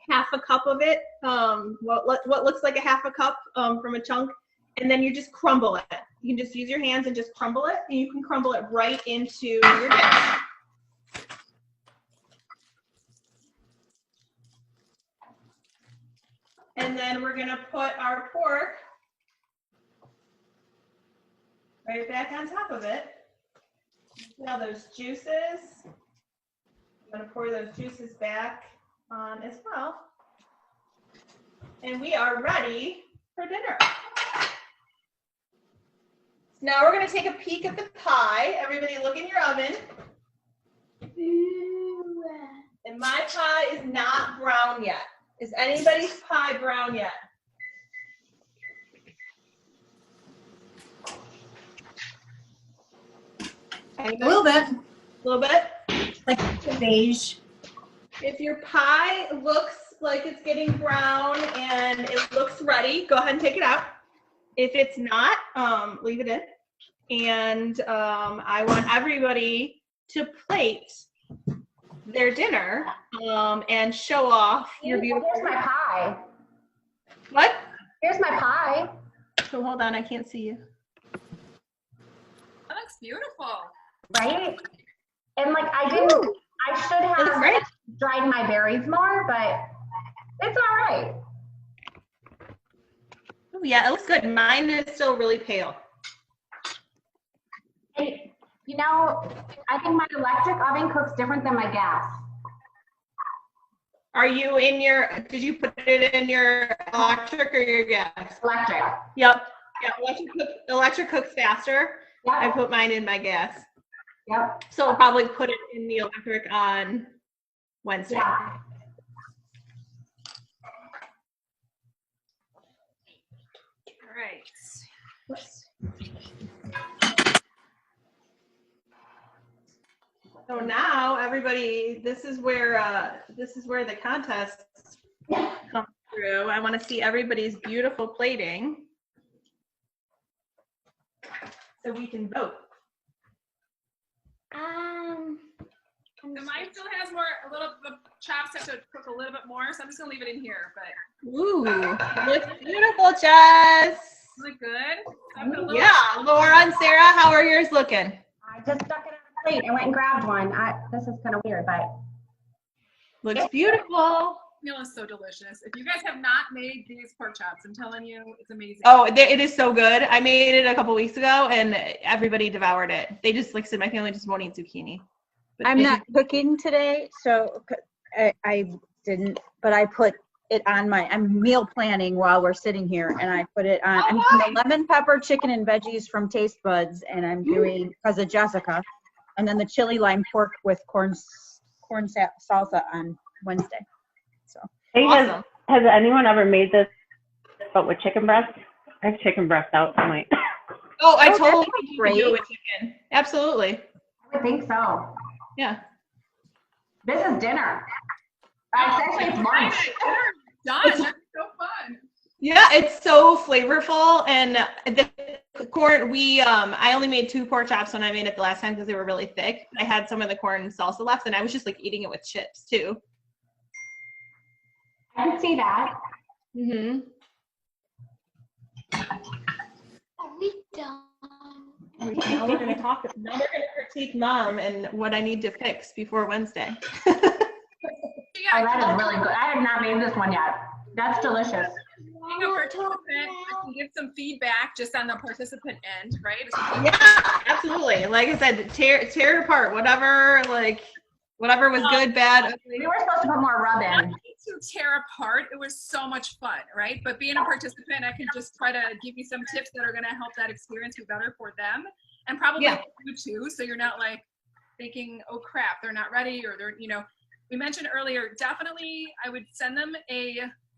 half a cup of it, what looks like a half a cup from a chunk, and then you just crumble it. You can just use your hands and just crumble it, and you can crumble it right into your dish. And then we're gonna put our pork right back on top of it. Now those juices, I'm gonna pour those juices back on as well. And we are ready for dinner. Now we're gonna take a peek at the pie. Everybody look in your oven. And my pie is not brown yet. Is anybody's pie brown yet? Anybody? A little bit. A little bit? Like beige. If your pie looks like it's getting brown and it looks ready, go ahead and take it out. If it's not, leave it in. and I want everybody to plate their dinner and show off your beautiful. Here's my pie. What? Here's my pie. So hold on, I can't see you. That looks beautiful. Right? And like I should have dried my berries more, but it's all right. Oh yeah, it looks good. Mine is still really pale. And, you know, I think my electric oven cooks different than my gas. Are you in your, did you put it in your electric or your gas? Electric. Yep. Yeah, electric cooks faster. Yep. I put mine in my gas. Yep. So I'll probably put it in the electric on Wednesday. Yeah. All right. So now everybody, this is where the contests come through. I want to see everybody's beautiful plating so we can vote. Mine still has the chops have to cook a little bit more, so I'm just gonna leave it in here. But Ooh, looks beautiful, Jess. look good. Yeah, Laura and Sarah, how are yours looking? I just stuck it on a plate. I went and grabbed one. This is kind of weird, but Looks beautiful. Meal is so delicious. If you guys have not made these pork chops, I'm telling you, it's amazing. Oh, it is so good. I made it a couple weeks ago, and everybody devoured it. They just, like I said, my family just won't eat zucchini. But I'm not cooking today, so I didn't, but I put it on I'm meal planning while we're sitting here, and I put it on. I'm doing the lemon pepper chicken and veggies from Taste Buds, and I'm doing, because of Jessica, and then the chili lime pork with corn salsa on Wednesday. So. Hey, Awesome. has anyone ever made this, but with chicken breast? I have chicken breast out tonight. Oh, I Oh, totally that think sounds you can do great. it with chicken. Absolutely. I would think so. Yeah. This is dinner. Actually, it's lunch. Done. That's so fun. Yeah, it's so flavorful, and the corn. I only made 2 pork chops when I made it the last time because they were really thick. I had some of the corn salsa left, and I was just like eating it with chips too. I can see that. Mm-hmm. Are we done? Now we're gonna talk. Now we're gonna critique Mom and what I need to fix before Wednesday. Oh, that is really good. I have not made this one yet. That's delicious. Being a participant, I can give some feedback just on the participant end, right? Yeah, absolutely. Like I said, tear it apart. Whatever was good, bad, ugly. We were supposed to put more rub in. To tear apart, it was so much fun, right? But being a participant, I can just try to give you some tips that are going to help that experience be better for them, and probably you too. So you're not like thinking, "Oh crap, they're not ready," or they're, We mentioned earlier, definitely I would send them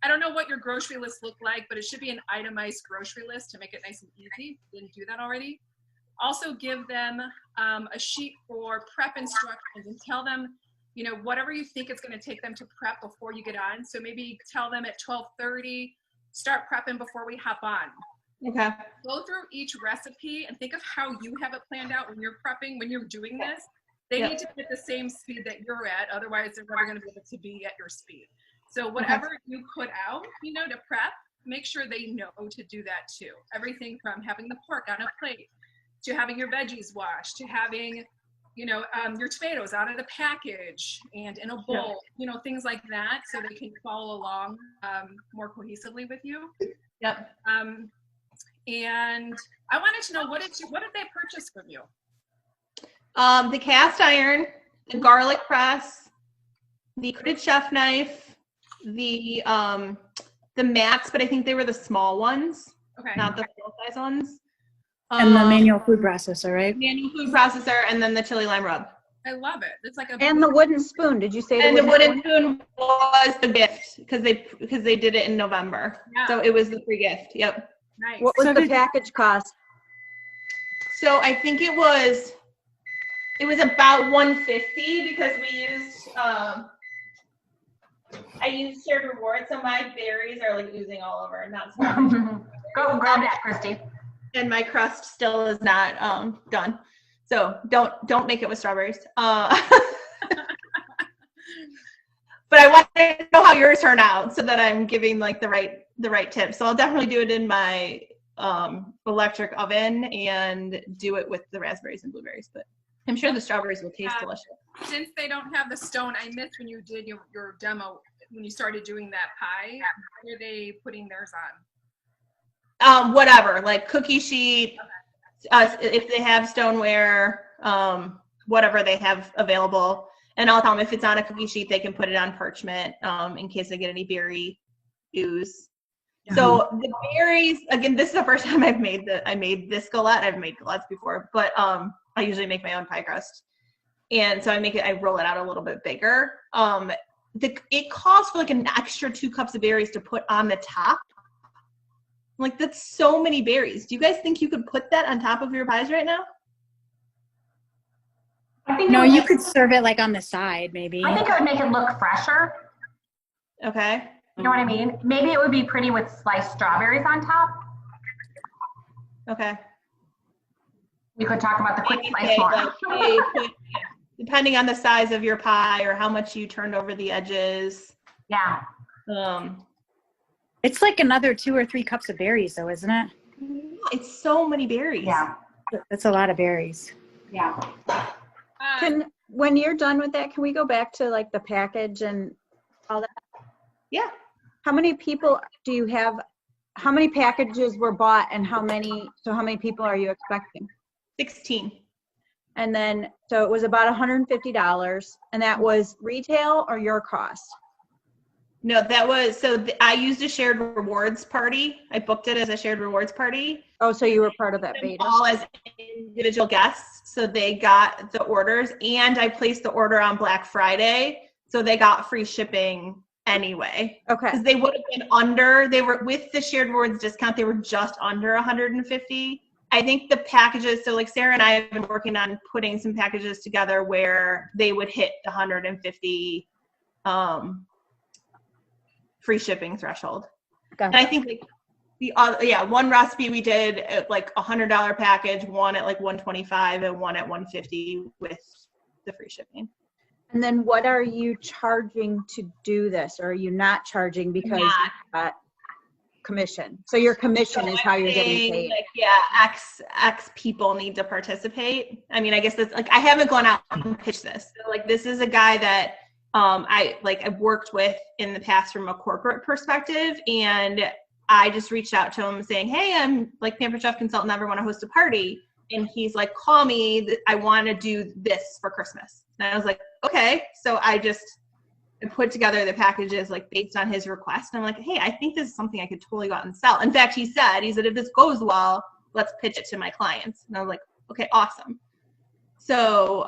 I don't know what your grocery list looked like, but it should be an itemized grocery list to make it nice and easy. Didn't do that already. Also give them a sheet for prep instructions and tell them, whatever you think it's going to take them to prep before you get on. So maybe tell them at 12:30, start prepping before we hop on. Okay. Go through each recipe and think of how you have it planned out when you're prepping, when you're doing this. They need to be at the same speed that you're at. Otherwise, they're never going to be able to be at your speed. So whatever you put out, to prep, make sure they know to do that too. Everything from having the pork on a plate to having your veggies washed to having, your tomatoes out of the package and in a bowl, things like that, so they can follow along more cohesively with you. Yep. And I wanted to know, what did they purchase from you? The cast iron, the garlic press, the coated chef knife, the mats, but I think they were the small ones, not the full size ones. And the manual food processor, right? Manual food processor, and then the chili lime rub. I love it. It's like And the wooden spoon. Did you say? And the wooden spoon was the gift because they did it in November, so it was the free gift. Yep. Nice. What was the package cost? So I think it was about $150 because we used I used shared rewards, so my berries are like oozing all over. Not so Go grab that, Kristy. and my crust still is not done. So don't make it with strawberries. But I want to know how yours turn out so that I'm giving like the right tips. So I'll definitely do it in my electric oven and do it with the raspberries and blueberries. But I'm sure the strawberries will taste delicious. Since they don't have the stone, I missed when you did your demo, when you started doing that pie. What are they putting theirs on? Whatever, like cookie sheet, if they have stoneware, whatever they have available. And I'll tell them if it's on a cookie sheet, they can put it on parchment in case they get any berry ooze. Yeah. So the berries, again, this is the first time I made this galette. I've made galettes before, but I usually make my own pie crust. And so I roll it out a little bit bigger. It calls for like an extra 2 cups of berries to put on the top. Like, that's so many berries. Do you guys think you could put that on top of your pies right now? No, you could serve it like on the side, maybe. I think it would make it look fresher. Okay. You know what I mean? Maybe it would be pretty with sliced strawberries on top. Okay. We could talk about the quick Maybe slice more. Like, depending on the size of your pie or how much you turned over the edges. Yeah. It's like another 2 or 3 cups of berries, though, isn't it? It's so many berries. Yeah. That's a lot of berries. Yeah. When you're done with that, can we go back to like the package and all that? Yeah. How many people do you have? How many packages were bought and how many people are you expecting? 16. And then, so it was about $150, and that was retail or your cost? No, that was, I used a shared rewards party. I booked it as a shared rewards party. Oh, so you were part of that beta? All as individual guests. So they got the orders, and I placed the order on Black Friday. So they got free shipping anyway. Okay. Because they would have been they were with the shared rewards discount, they were just under 150. I think the packages, so like Sarah and I have been working on putting some packages together where they would hit the 150 free shipping threshold. Gotcha. And I think like one recipe we did at like $100 package, one at like $125 and one at $150 with the free shipping. And then what are you charging to do this? Or are you not charging because you got commission? So your commission is how you're getting paid. Like, X people need to participate. I mean, I guess that's like, I haven't gone out and pitched this. So, like, this is a guy that I've worked with in the past from a corporate perspective, and I just reached out to him saying, hey, I'm like Pampered Chef consultant, ever want to host a party? And he's like, call me, I want to do this for Christmas. And I was like, okay. So I put together the packages like based on his request. And I'm like, hey, I think this is something I could totally go out and sell. In fact, he said, if this goes well, let's pitch it to my clients. And I was like, okay, awesome. So,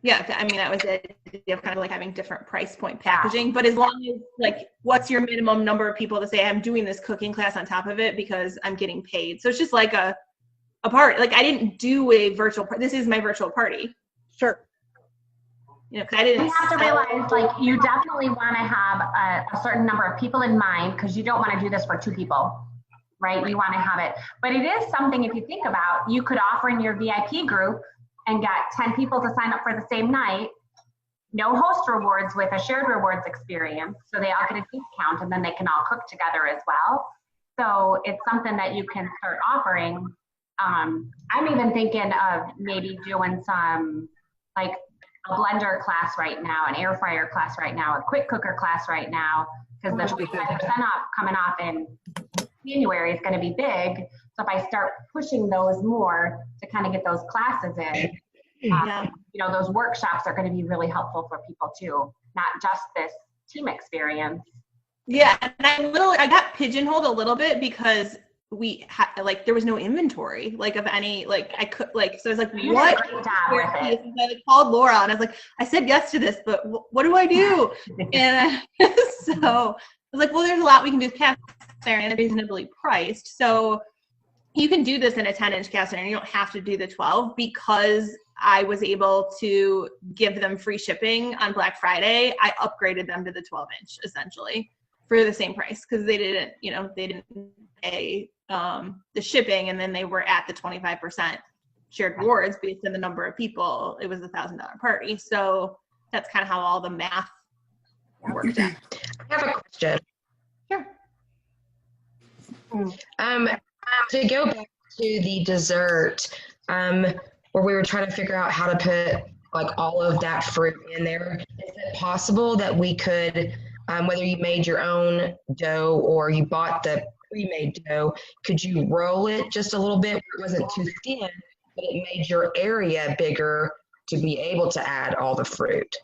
that was the idea of kind of like having different price point packaging. But as long as like, what's your minimum number of people to say I'm doing this cooking class on top of it because I'm getting paid? So it's just like a party. Like, I didn't do a virtual party. This is my virtual party. Sure. You know, because I didn't. You have to realize, like, you definitely want to have a certain number of people in mind, because you don't want to do this for 2 people, right? You want to have it. But it is something, if you think about, you could offer in your VIP group and get 10 people to sign up for the same night, no host rewards with a shared rewards experience. So they all get a discount, and then they can all cook together as well. So it's something that you can start offering. I'm even thinking of maybe doing some like a blender class right now, an air fryer class right now, a quick cooker class right now, because the 25% off coming off in January is going to be big. So if I start pushing those more to kind of get those classes in, those workshops are going to be really helpful for people too, not just this team experience. Yeah, and I got pigeonholed a little bit because there was no inventory of any, I could so I was like, what? I called Laura and I was like, I said yes to this, but what do I do? And so I was like, well, there's a lot we can do with cast iron and reasonably priced. So you can do this in a 10-inch cast iron. You don't have to do the 12, because I was able to give them free shipping on Black Friday. I upgraded them to the 12-inch essentially. for the same price because they didn't pay the shipping, and then they were at the 25% shared rewards based on the number of people. It was a $1,000 party. So that's kind of how all the math worked out. I have a question. Sure. To go back to the dessert, where we were trying to figure out how to put like all of that fruit in there, is it possible that we could, whether you made your own dough or you bought the pre-made dough, could you roll it just a little bit where it wasn't too thin, but it made your area bigger to be able to add all the fruit?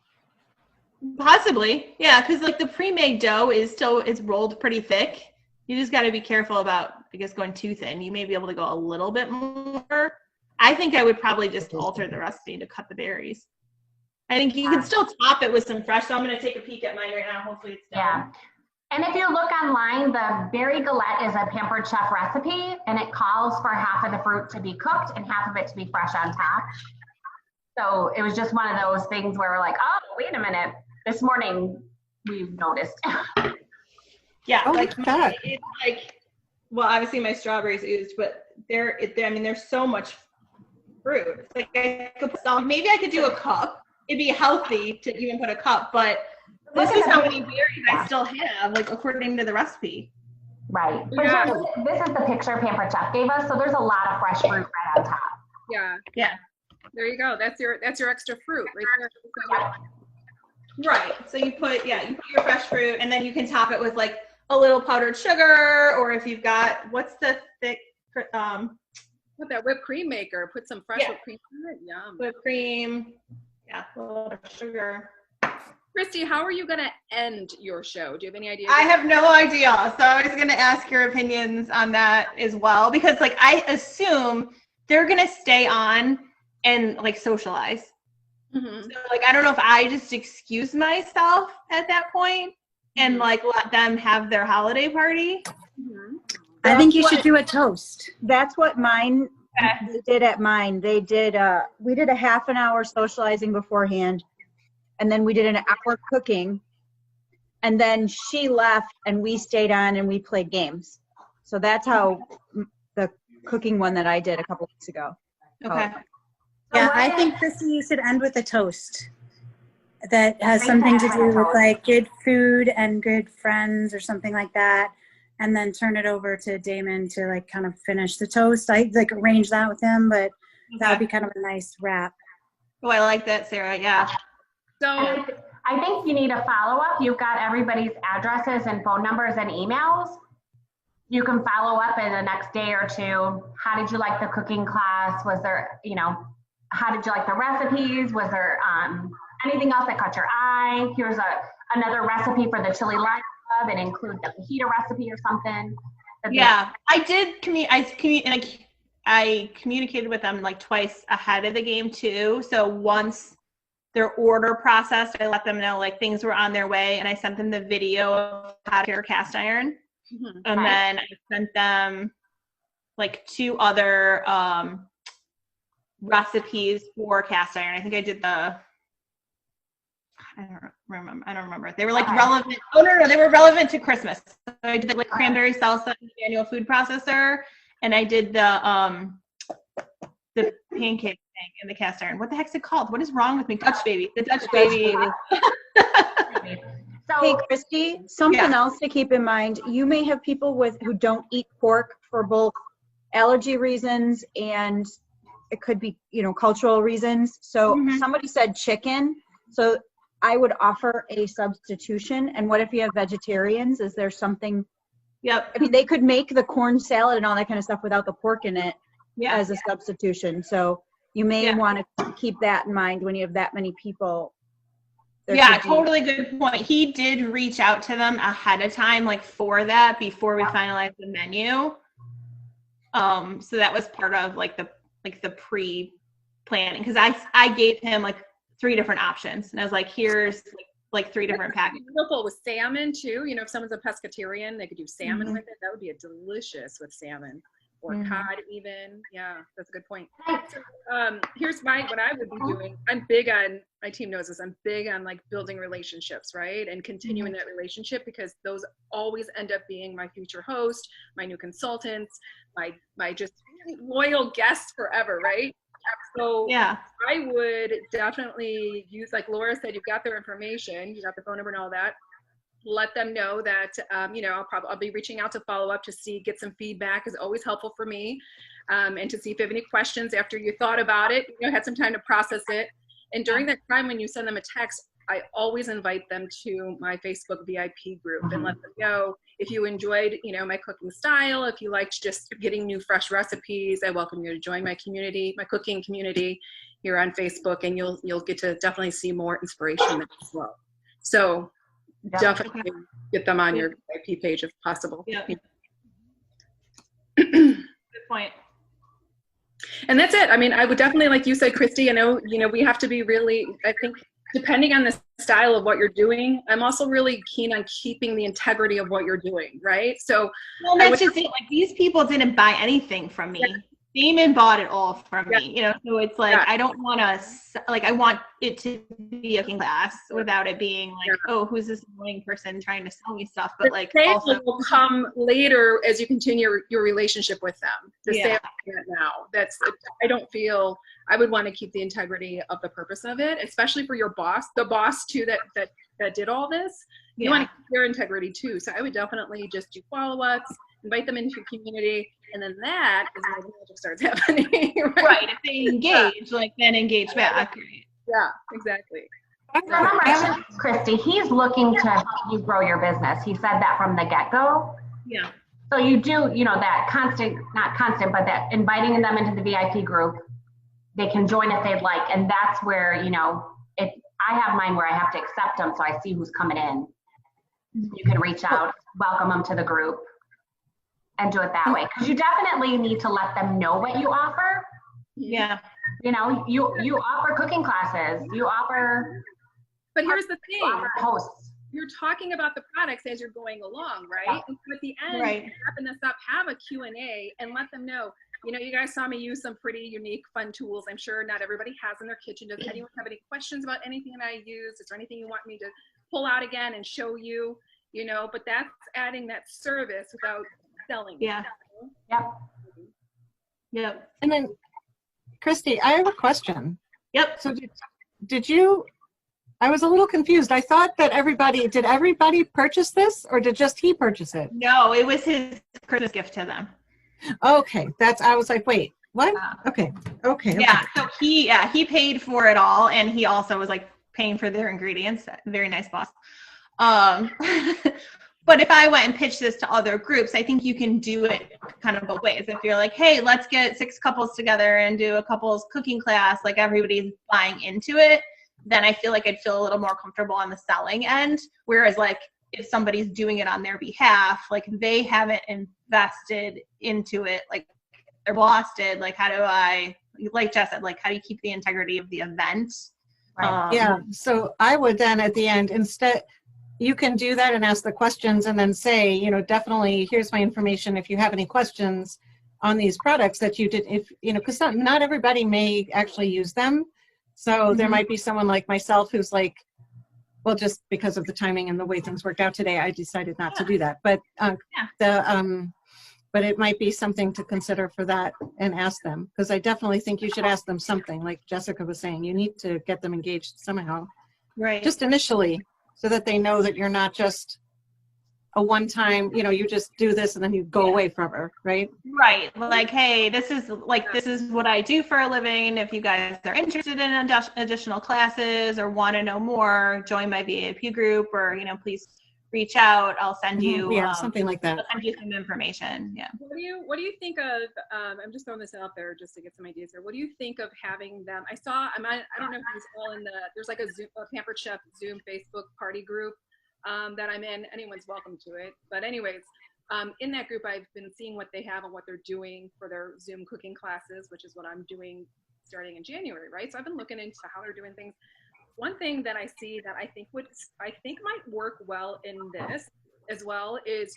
Possibly, yeah, because like the pre-made dough it's rolled pretty thick. You just got to be careful about, I guess, going too thin. You may be able to go a little bit more. I think I would probably just alter the recipe to cut the berries. I think you can still top it with some fresh. So I'm going to take a peek at mine right now. Hopefully it's done. Yeah. And if you look online, the berry galette is a Pampered Chef recipe, and it calls for half of the fruit to be cooked and half of it to be fresh on top. So it was just one of those things where we're like, oh, wait a minute. This morning we've noticed. Yeah, Oh, like God. it's like, well, obviously my strawberries oozed, but there's so much fruit. It's like I could put some, maybe I could do a cup. It'd be healthy to even put a cup, but this is how many berries I still have, like according to the recipe. Right. But Yeah. this is the picture Pampered Chef gave us, so there's a lot of fresh fruit right on top. Yeah. Yeah. There you go. That's your extra fruit right there. Right. So you put your fresh fruit, and then you can top it with like a little powdered sugar, or if you've got, what's the thick, Put that whipped cream maker. Put some fresh whipped cream in it. Yum. whipped cream, a little bit of sugar. Kristy, how are you going to end your show? Do you have any idea? I have no idea. So I was going to ask your opinions on that as well, because like I assume they're going to stay on and like socialize. Mm-hmm. So like I don't know if I just excuse myself at that point and like let them have their holiday party. Mm-hmm. I think you should do a toast. That's what mine they did at mine. They did we did a half an hour socializing beforehand, and then we did an hour cooking, and then she left and we stayed on and we played games. So that's how the cooking one that I did a couple weeks ago. Okay. Yeah, I think, Kristy, you should end with a toast that has something to do with like good food and good friends or something like that, and then turn it over to Damon to like kind of finish the toast. I like arrange that with him, but that would be kind of a nice wrap. Oh, I like that, Sarah. Yeah. So I think you need a follow-up. You've got everybody's addresses and phone numbers and emails. You can follow up in the next day or two. How did you like the cooking class? Was there, how did you like the recipes? Was there anything else that caught your eye? Here's another recipe for the chili lime club, and include the fajita recipe or something. Yeah, I did I communicated with them like twice ahead of the game too. So once their order processed, I let them know like things were on their way, and I sent them the video of how to prepare cast iron. mm-hmm. And then I sent them like 2 other recipes for cast iron. I think I did I don't remember. They were like relevant. Oh no, they were relevant to Christmas. So I did like cranberry salsa in the manual food processor, and I did the pancake thing in the cast iron. What the heck's it called? What is wrong with me? Dutch baby. The Dutch baby. Hey, Kristy, something else to keep in mind. You may have people who don't eat pork for both allergy reasons and it could be, cultural reasons. So somebody said chicken. So I would offer a substitution. And what if you have vegetarians? Is there something? Yep. I mean, they could make the corn salad and all that kind of stuff without the pork in it as a substitution. So you may want to keep that in mind when you have that many people. Totally good point. He did reach out to them ahead of time, like for that, before we finalized the menu. So that was part of like the pre-planning, because I gave him like 3 different options, and I was like, here's like 3 different packages. Beautiful with salmon too. If someone's a pescatarian, they could do salmon with it. That would be delicious with salmon. or cod even. Yeah, that's a good point. Here's what I would be doing. I'm big on, my team knows this, I'm big on like building relationships, right? And continuing that relationship, because those always end up being my future host, my new consultants, my just loyal guests forever, right? So Yeah. I would definitely use, like Laura said, you've got their information, you got the phone number and all that. Let them know that, I'll be reaching out to follow up to get some feedback is always helpful for me. And to see if you have any questions after you thought about it, had some time to process it. And during that time, when you send them a text, I always invite them to my Facebook VIP group and let them know if you enjoyed, my cooking style, if you liked just getting new fresh recipes, I welcome you to join my community, my cooking community here on Facebook, and you'll get to definitely see more inspiration as well. So definitely get them on your VIP page if possible. Yeah. Good point. And that's it. I mean, I would definitely, like you said, Kristy, I know, we have to be really, I think, depending on the style of what you're doing, I'm also really keen on keeping the integrity of what you're doing, right? So, well, that's just it. Like, these people didn't buy anything from me. Yeah. Damon bought it all from me, so it's like, I don't want to, like, I want it to be a class without it being like, oh, who's this annoying person trying to sell me stuff? But like, also will come later as you continue your relationship with them. The sale now, I would want to keep the integrity of the purpose of it, especially for your boss, the boss too, that did all this. You want to keep their integrity too. So I would definitely just do follow-ups, invite them into your community, and then that is where the magic starts happening. Right. If they engage, then engage back. Yeah, exactly. Remember, Kristy, he's looking to help you grow your business. He said that from the get-go. Yeah. So you do, that not constant, but that inviting them into the VIP group, they can join if they'd like. And that's where, if I have mine where I have to accept them, so I see who's coming in. You can reach out, welcome them to the group, and do it that way. Because you definitely need to let them know what you offer. Yeah. You offer cooking classes. You offer. But here's the thing. You offer hosts. You're talking about the products as you're going along, right? Yeah. And so at the end, wrapping this up, have a Q&A and let them know. You guys saw me use some pretty unique, fun tools. I'm sure not everybody has in their kitchen. Does anyone have any questions about anything that I use? Is there anything you want me to pull out again and show you? But that's adding that service without selling. Yeah. Yep. Yep. And then, Kristy, I have a question. Yep. So did you, I was a little confused. I thought that did everybody purchase this, or did just he purchase it? No, it was his Christmas gift to them. Okay. I was like, wait, what? Okay. Yeah. So he paid for it all, and he also was like paying for their ingredients. Very nice boss. But if I went and pitched this to other groups, I think you can do it kind of both ways. If you're like, hey, let's get 6 couples together and do a couples cooking class, like everybody's buying into it, then I feel like I'd feel a little more comfortable on the selling end. Whereas like if somebody's doing it on their behalf, like they haven't invested into it, like their boss did, like how do I, like Jess said, like how do you keep the integrity of the event? Yeah, so I would then at the end, instead, you can do that and ask the questions and then say, definitely here's my information if you have any questions on these products that you did, because not everybody may actually use them. So there might be someone like myself who's like, well, just because of the timing and the way things worked out today, I decided not to do that. But but it might be something to consider for that and ask them, because I definitely think you should ask them something. Like Jessica was saying, you need to get them engaged somehow, right? Just initially, so that they know that you're not just a one-time, you just do this and then you go away forever, right? Right. Like, hey, this is what I do for a living. If you guys are interested in additional classes or want to know more, join my VIP group, or, please reach out. I'll send you something like that. I'll send you some information. Yeah. What do you think of, I'm just throwing this out there just to get some ideas here. What do you think of having them? I don't know if he's all in there's like a Pampered Chef Zoom Facebook party group that I'm in. Anyone's welcome to it. But anyways, in that group, I've been seeing what they have and what they're doing for their Zoom cooking classes, which is what I'm doing starting in January, right? So I've been looking into how they're doing things. One thing that I see that I think might work well in this as well is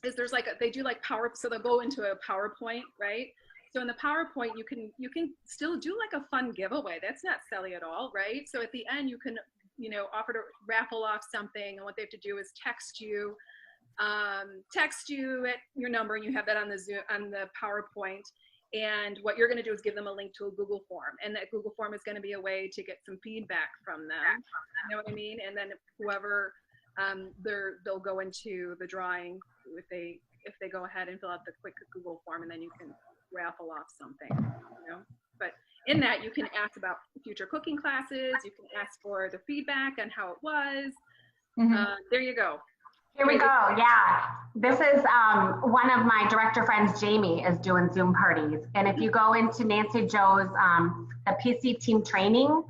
is there's like they do like so they'll go into a PowerPoint, right? So in the PowerPoint, you can still do like a fun giveaway. That's not silly at all, right? So at the end, you can, offer to raffle off something, and what they have to do is text you at your number, and you have that on the Zoom, on the PowerPoint. And what you're going to do is give them a link to a Google form, and that Google form is going to be a way to get some feedback from them. You know what I mean? And then whoever they'll go into the drawing if they go ahead and fill out the quick Google form, and then you can raffle off something. But in that, you can ask about future cooking classes. You can ask for the feedback on how it was. There you go. Here we go. Yeah. This is one of my director friends, Jamie, is doing Zoom parties. And if you go into Nancy Joe's, the PC team training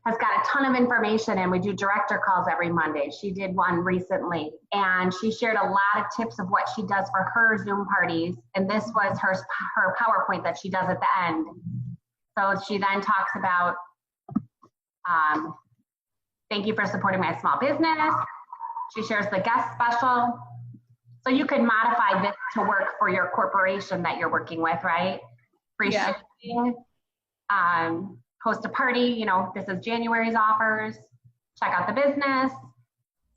has got a ton of information, and we do director calls every Monday. She did one recently, and she shared a lot of tips of what she does for her Zoom parties. And this was her PowerPoint that she does at the end. So she then talks about, thank you for supporting my small business. She shares the guest special. So you could modify this to work for your corporation that you're working with, right? Free shipping, host a party, this is January's offers, check out the business,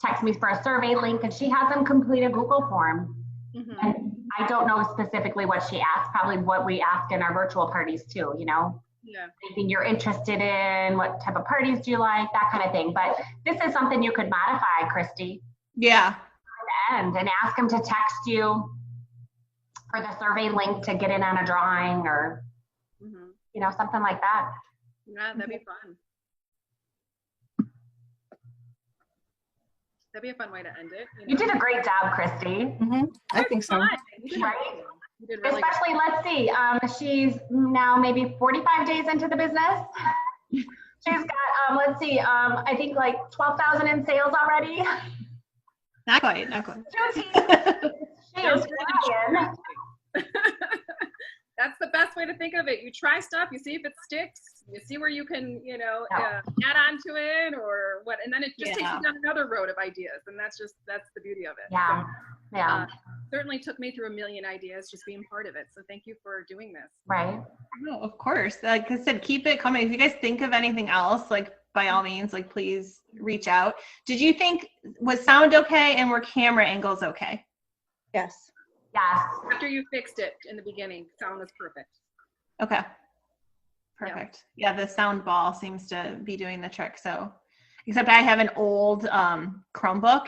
text me for a survey link, and she has them complete a Google form. And I don't know specifically what she asked, probably what we ask in our virtual parties too, anything you're interested in, what type of parties do you like, that kind of thing. But this is something you could modify, Kristy. Yeah. And ask them to text you for the survey link to get in on a drawing, or something like that. Yeah, that'd be fun. That'd be a fun way to end it. You did a great job, Kristy. I think so. Right? Really especially, let's see, she's now maybe 45 days into the business. She's got, let's see, I think like 12,000 in sales already. Not quite. She is flying. That's the best way to think of it. You try stuff, you see if it sticks, you see where you can, add on to it or what, and then it just takes you down another road of ideas, and that's the beauty of it. Yeah. So, certainly took me through a million ideas just being part of it. So thank you for doing this. Right. No, of course. Like I said, keep it coming. If you guys think of anything else, like by all means, like please reach out. Did you think, was sound okay and were camera angles okay? Yes. Yes. After you fixed it in the beginning, sound was perfect. Okay. Perfect. Yeah, the sound ball seems to be doing the trick. So, except I have an old Chromebook,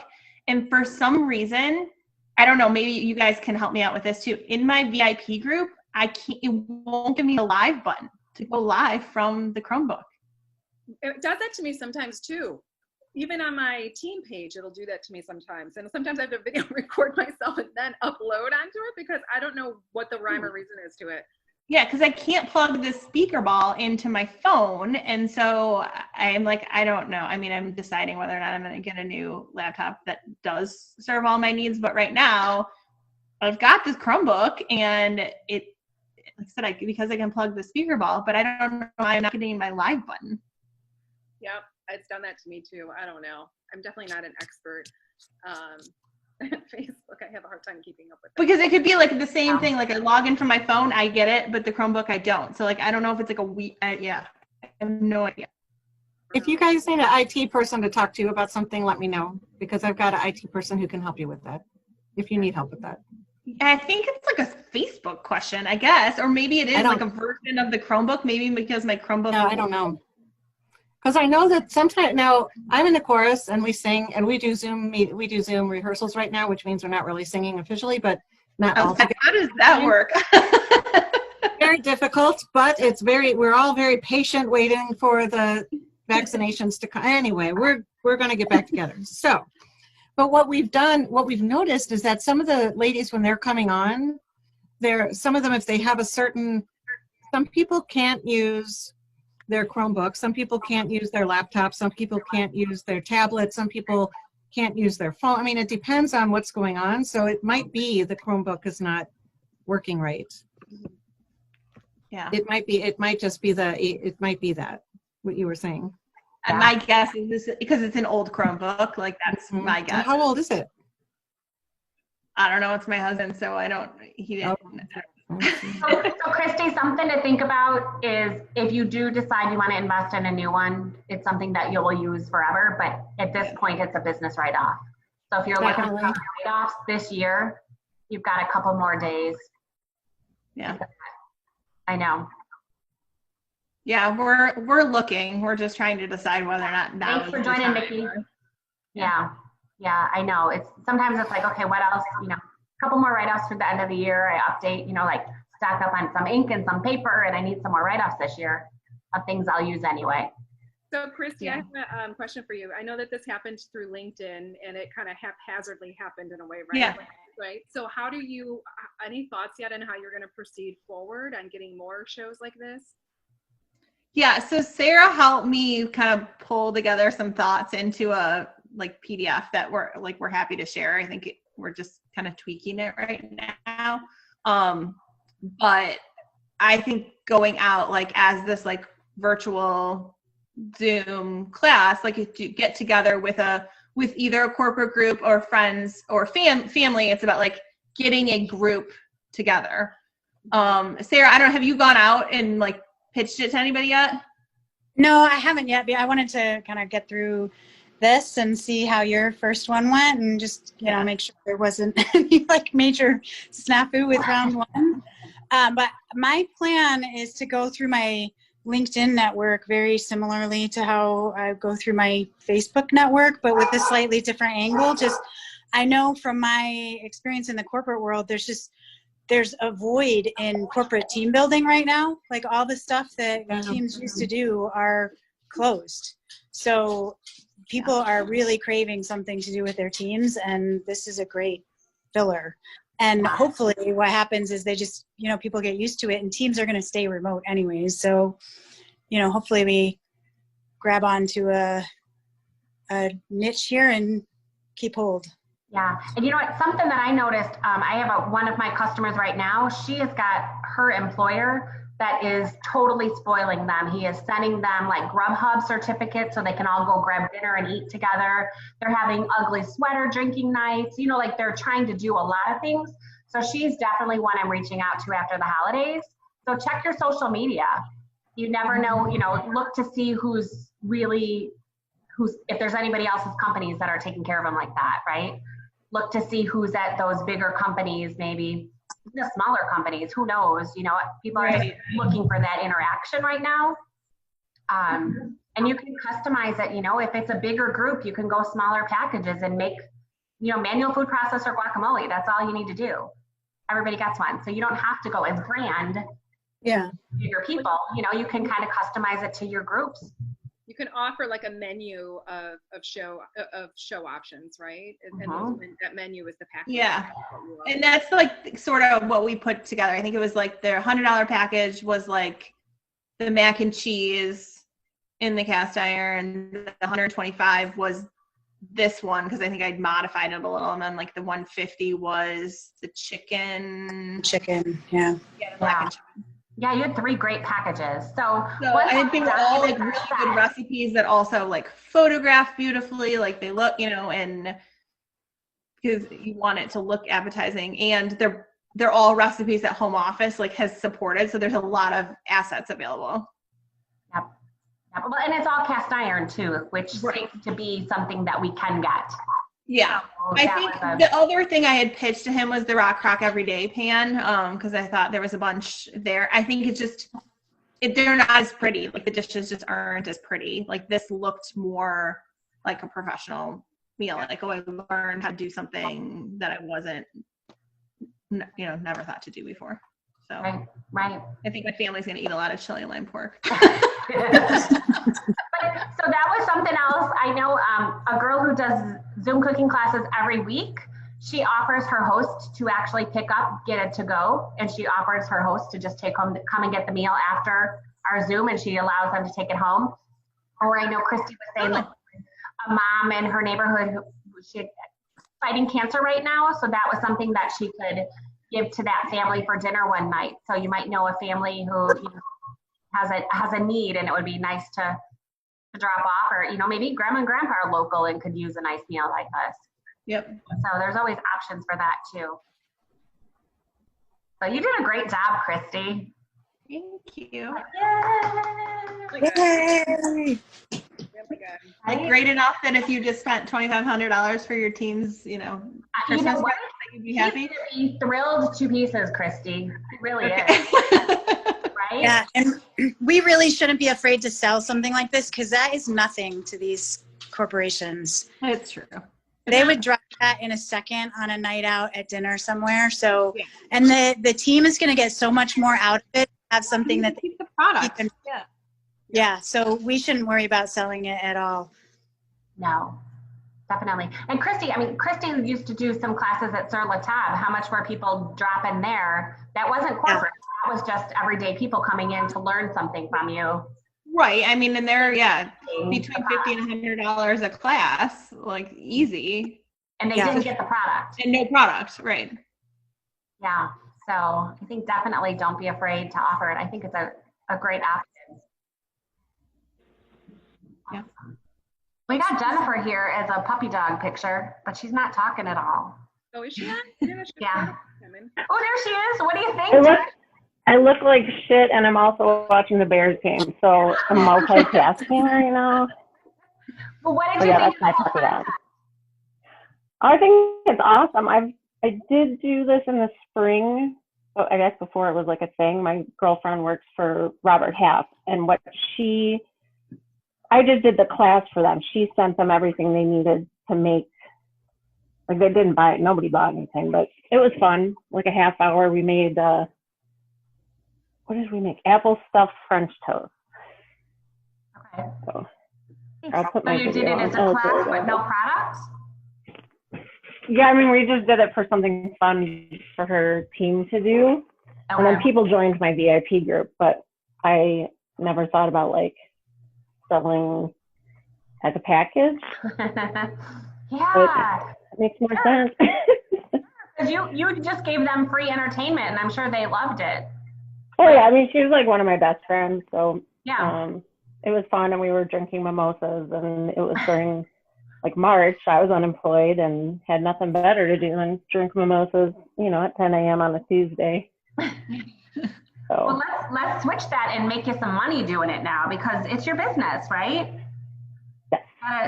and for some reason, I don't know, maybe you guys can help me out with this too. In my VIP group, it won't give me a live button to go live from the Chromebook. It does that to me sometimes too. Even on my team page, it'll do that to me sometimes. And sometimes I have to video record myself and then upload onto it because I don't know what the rhyme or reason is to it. Yeah, because I can't plug the speaker ball into my phone. And so I'm like, I don't know. I mean, I'm deciding whether or not I'm going to get a new laptop that does serve all my needs. But right now, I've got this Chromebook, and it, like I said, because I can plug the speaker ball, but I don't know why I'm not getting my live button. Yep, it's done that to me too. I don't know. I'm definitely not an expert. Facebook, I have a hard time keeping up with that. Because it could be like the same thing. Like I log in from my phone, I get it, but the Chromebook I don't. So like I don't know if it's like a week. Yeah, I have no idea. If you guys need an IT person to talk to you about something, let me know, because I've got an IT person who can help you with that. If you need help with that. I think it's like a Facebook question, I guess, or maybe it is like a version of the Chromebook. Maybe because my Chromebook. No, I don't know. Because I know that sometimes now I'm in the chorus and we sing and we do Zoom rehearsals right now, which means we're not really singing officially, but not all together. How does that work? Very difficult, but we're all very patient waiting for the vaccinations to come. Anyway, we're going to get back together. So, but what we've noticed is that some of the ladies, when they're coming on, some of them, if they have some people can't use their Chromebook. Some people can't use their laptop. Some people can't use their tablet. Some people can't use their phone. I mean, it depends on what's going on. So it might be the Chromebook is not working right. Yeah. It might be that, what you were saying. And my guess is this, because it's an old Chromebook, like that's my guess. And how old is it? I don't know. It's my husband, so he didn't. So Kristy, something to think about is if you do decide you want to invest in a new one, it's something that you'll use forever, but at this point, it's a business write-off. So if you're looking for write-offs this year, you've got a couple more days. Yeah. I know. Yeah, we're looking. We're just trying to decide whether or not now. Thanks for joining, Nikki. Yeah, I know. Sometimes it's like, okay, what else? A couple more write-offs for the end of the year. I update, like stock up on some ink and some paper, and I need some more write-offs this year of things I'll use anyway. So Kristy, I have a question for you. I know that this happened through LinkedIn, and it kind of haphazardly happened in a way, right? Yeah. Right. So how do you, any thoughts yet on how you're going to proceed forward on getting more shows like this? Yeah, so Sarah helped me kind of pull together some thoughts into a PDF that we're happy to share. I think we're just kind of tweaking it right now. But I think going out as this virtual Zoom class, if you get together with either a corporate group or friends or family, it's about getting a group together. Sarah, I don't know, have you gone out and pitched it to anybody yet? No, I haven't yet. I wanted to kind of get through this and see how your first one went and just, make sure there wasn't any major snafu with round one. But my plan is to go through my LinkedIn network very similarly to how I go through my Facebook network, but with a slightly different angle. I know from my experience in the corporate world, there's a void in corporate team building right now. All the stuff that teams used to do are closed. So people are really craving something to do with their teams, and this is a great filler. And hopefully what happens is they just, people get used to it, and teams are going to stay remote anyways. So, hopefully we grab onto a niche here and keep hold. Yeah, and you know what, something that I noticed, I have one of my customers right now, she has got her employer that is totally spoiling them. He is sending them Grubhub certificates so they can all go grab dinner and eat together. They're having ugly sweater drinking nights, they're trying to do a lot of things. So she's definitely one I'm reaching out to after the holidays. So check your social media. You never know, look to see if there's anybody else's companies that are taking care of them like that, right? Look to see who's at those bigger companies, maybe the smaller companies, who knows, people are just looking for that interaction right now. And you can customize it, if it's a bigger group, you can go smaller packages and make, manual food processor guacamole. That's all you need to do. Everybody gets one. So you don't have to go as grand. Yeah. Bigger people, you can kind of customize it to your groups. You can offer a menu of show options, right? And that menu is the package. Yeah, and that's sort of what we put together. I think it was their $100 package was the mac and cheese in the cast iron. The 125 was this one because I think I'd modified it a little, and then the 150 was the chicken. Yeah. Yeah, you had 3 great packages. So I think they're all really good recipes that also photograph beautifully, they look, and because you want it to look appetizing, and they're all recipes that home office has supported. So there's a lot of assets available. Yep. Well, and it's all cast iron too, which seems to be something that we can get. Yeah, I think the other thing I had pitched to him was the Rock Crock Everyday Pan, because I thought there was a bunch there. I think they're not as pretty. The dishes just aren't as pretty. This looked more like a professional meal. I learned how to do something that I wasn't, never thought to do before. So right. I think my family's gonna eat a lot of chili and lime pork. So that was something else. I know a girl who does Zoom cooking classes every week. She offers her host to actually pick up, get it to go, and she offers her host to just come and get the meal after our Zoom, and she allows them to take it home. Or I know Kristy was saying a mom in her neighborhood who's fighting cancer right now, so that was something that she could give to that family for dinner one night. So you might know a family who has a need, and it would be nice to drop off, or maybe grandma and grandpa are local and could use a nice meal like this. Yep. So there's always options for that too. So you did a great job, Kristy. Thank you. Yay! Like great enough that if you just spent $2,500 for your team's, Christmas what? gift, that you'd be happy. You'd be thrilled to pieces, Kristy. It really is. Right? Yeah, and we really shouldn't be afraid to sell something like this because that is nothing to these corporations. It's true. They would drop that in a second on a night out at dinner somewhere. So, and the team is going to get so much more out of it. Have something that keep the product. Yeah. So we shouldn't worry about selling it at all. No, definitely. And Kristy used to do some classes at Sur La Table. How much were people dropping there? That wasn't corporate. That was just everyday people coming in to learn something from you. Right. I mean, and they're, between $50 and $100 a class, like easy. And they didn't get the product. And no product, right. Yeah. So I think definitely don't be afraid to offer it. I think it's a great option. Yeah. We got Jennifer here as a puppy dog picture, but she's not talking at all. Oh, is she on? Yeah. Oh, there she is. What do you think? I look like shit, and I'm also watching the Bears game, so I'm multitasking right now. Well, what did you think? That's my puppy dog. I think it's awesome. I did do this in the spring. I guess before it was like a thing. My girlfriend works for Robert Half, and I just did the class for them. She sent them everything they needed to make. Like they didn't buy it. Nobody bought anything, but it was fun. Like a half hour, we made, what did we make? Apple stuffed French toast. Okay. So I'll put my you did it as a class with no products? Yeah, I mean, we just did it for something fun for her team to do. Okay. And then people joined my VIP group, but I never thought about like selling as a package. Yeah. It makes more sense. Because you just gave them free entertainment, and I'm sure they loved it. Oh yeah, I mean, she was like one of my best friends, so yeah. It was fun, and we were drinking mimosas, and it was during like March. I was unemployed and had nothing better to do than drink mimosas, at 10 a.m. on a Tuesday. So. Well, let's switch that and make you some money doing it now, because it's your business, right? Yes.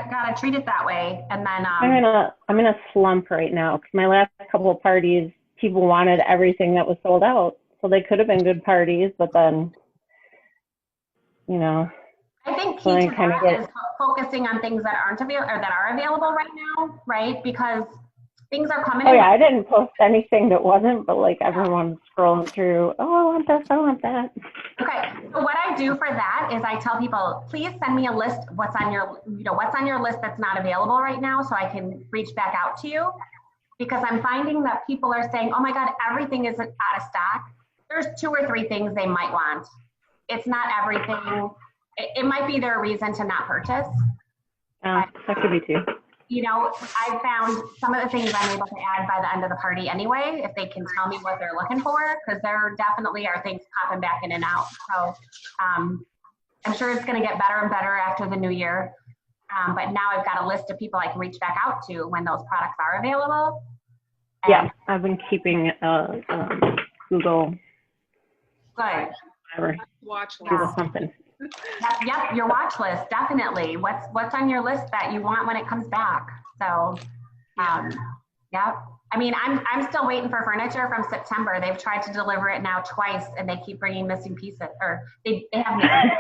Gotta treat it that way, and then I'm in a slump right now because my last couple of parties, people wanted everything that was sold out, so they could have been good parties, but then, I think key to that is focusing on things that aren't available or that are available right now, right? Because things are coming. Oh yeah, I didn't post anything that wasn't, but like everyone's scrolling through. Oh, I want this, I want that. Okay, so what I do for that is I tell people, please send me a list. What's on your list that's not available right now, so I can reach back out to you. Because I'm finding that people are saying, oh my God, everything is out of stock. There's 2 or 3 things they might want. It's not everything. It might be their reason to not purchase. That could be too. I found some of the things I'm able to add by the end of the party anyway, if they can tell me what they're looking for, because there definitely are things popping back in and out. So I'm sure it's going to get better and better after the new year. But now I've got a list of people I can reach back out to when those products are available. Yeah, I've been keeping Google. Good. Whatever. Watch list. Google something. Yep, your watch list, definitely. What's on your list that you want when it comes back? So, yep. I mean, I'm still waiting for furniture from September. They've tried to deliver it now twice, and they keep bringing missing pieces, or they have missing.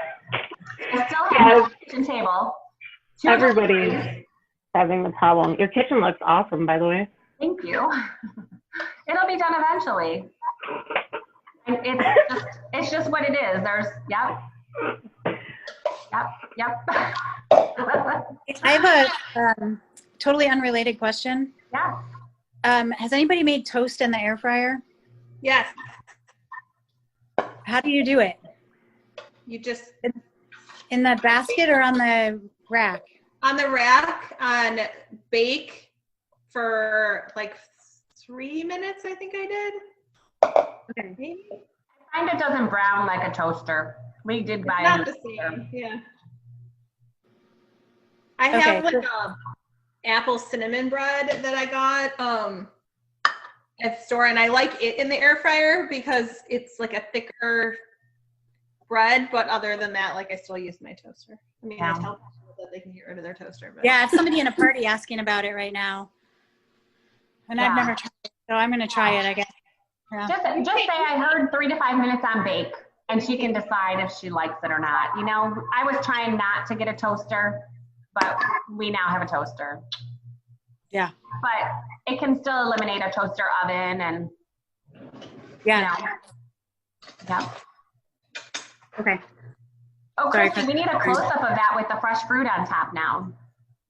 I still have a kitchen table. Everybody's having the problem. Your kitchen looks awesome, by the way. Thank you. It'll be done eventually. It's just what it is. Yep. I have a totally unrelated question. Yeah. Has anybody made toast in the air fryer? Yes. How do you do it? You just in the basket or on the rack? On the rack, on bake for like 3 minutes, I think I did. Okay. Maybe. I find it doesn't brown like a toaster. We did buy it. Not the same, yeah. I have like apple cinnamon bread that I got at the store, and I like it in the air fryer because it's like a thicker bread, but other than that, like I still use my toaster. I mean, I tell people that they can get rid of their toaster. But. Yeah, I have somebody in a party asking about it right now. And I've never tried it, so I'm going to try it, I guess. Yeah. Just say I heard 3 to 5 minutes on bake, and she can decide if she likes it or not. You know, I was trying not to get a toaster, but we now have a toaster. Yeah. But it can still eliminate a toaster oven and, yeah. You know. Yeah. Okay. Oh, Kristy, we need a close-up of that with the fresh fruit on top now.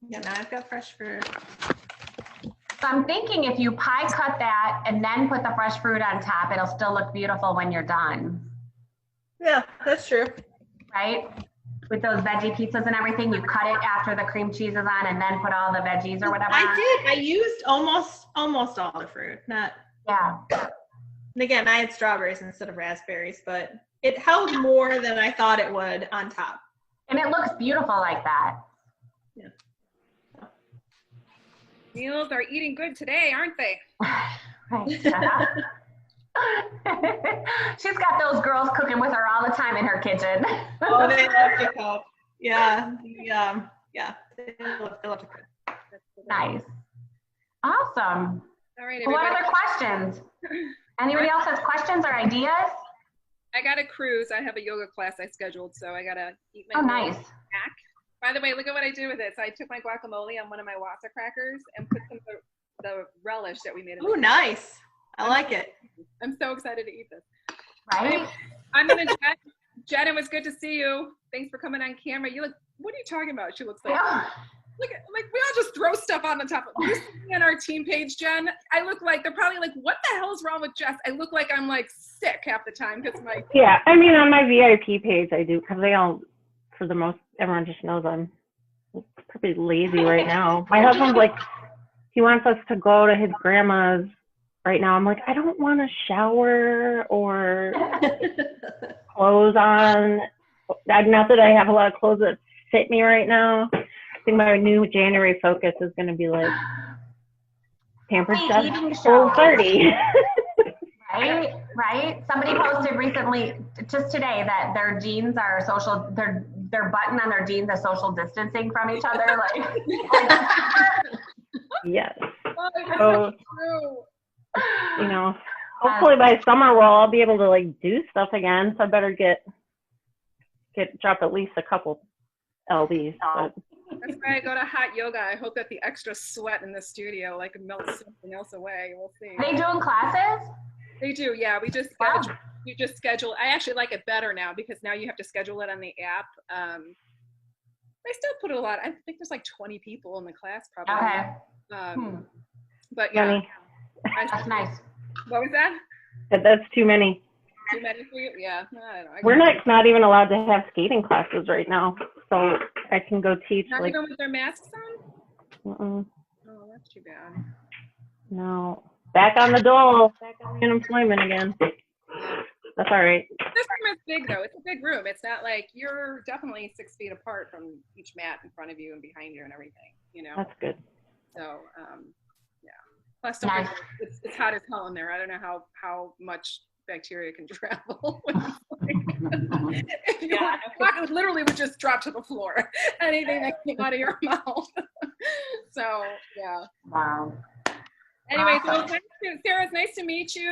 Yeah, now I've got fresh fruit. So I'm thinking if you pie cut that and then put the fresh fruit on top, it'll still look beautiful when you're done. Yeah, that's true. Right? With those veggie pizzas and everything, you cut it after the cream cheese is on and then put all the veggies or whatever. I did. I used almost all the fruit. Not. Yeah. And again, I had strawberries instead of raspberries, but it held more than I thought it would on top. And it looks beautiful like that. Yeah. Meals are eating good today, aren't they? She's got those girls cooking with her all the time in her kitchen. Oh, they love to cook. Yeah. Yeah. They love to cook. Nice. Awesome. All right, what other questions? Anybody else has questions or ideas? I got a cruise. I have a yoga class I scheduled, so I got to eat my nice. snack. By the way, look at what I did with it. So I took my guacamole on one of my Wasa crackers and put some of the relish that we made. Oh, nice. I like it. I'm so excited to eat this. Right? I'm going to Jen, it was good to see you. Thanks for coming on camera. You look, what are you talking about? She looks like, look at, like, we all just throw stuff on the top of you see me on our team page, Jen. I look like, they're probably like, what the hell is wrong with Jess? I look like I'm like sick half the time because my. Yeah, I mean, on my VIP page, I do, because they all, for the most, everyone just knows I'm pretty lazy right now. My husband's like, he wants us to go to his grandma's right now. I'm like, I don't want to shower or clothes on. Not that I have a lot of clothes that fit me right now. I think my new January focus is going to be like pampered stuff. Full 30. Right. Somebody posted recently, just today, that their jeans are social. Their button on their jeans is social distancing from each other. Like. Yes. So, you know, hopefully by summer we'll all be able to like do stuff again. So I better drop at least a couple lbs. But. That's why I go to hot yoga. I hope that the extra sweat in the studio like melts something else away. We'll see. Are they doing classes? They do, yeah. We just schedule. I actually like it better now because now you have to schedule it on the app. They still put a lot. I think there's like 20 people in the class probably. Okay. But yeah, that's nice. What was that? That's too many. Too many for you? Yeah. I don't know. We're not even allowed to have skating classes right now, so I can go teach. Not like, even with their masks on? Oh, that's too bad. No. Back on the dole. Back on the unemployment again. That's all right. This room is big, though. It's a big room. It's not like you're definitely 6 feet apart from each mat in front of you and behind you and everything, you know? That's good. So, yeah. Plus, don't forget, it's hot as hell in there. I don't know how much bacteria can travel. It literally would just drop to the floor. Anything that came out of your mouth. So, yeah. Wow. Anyway, so Sarah, it's nice to meet you.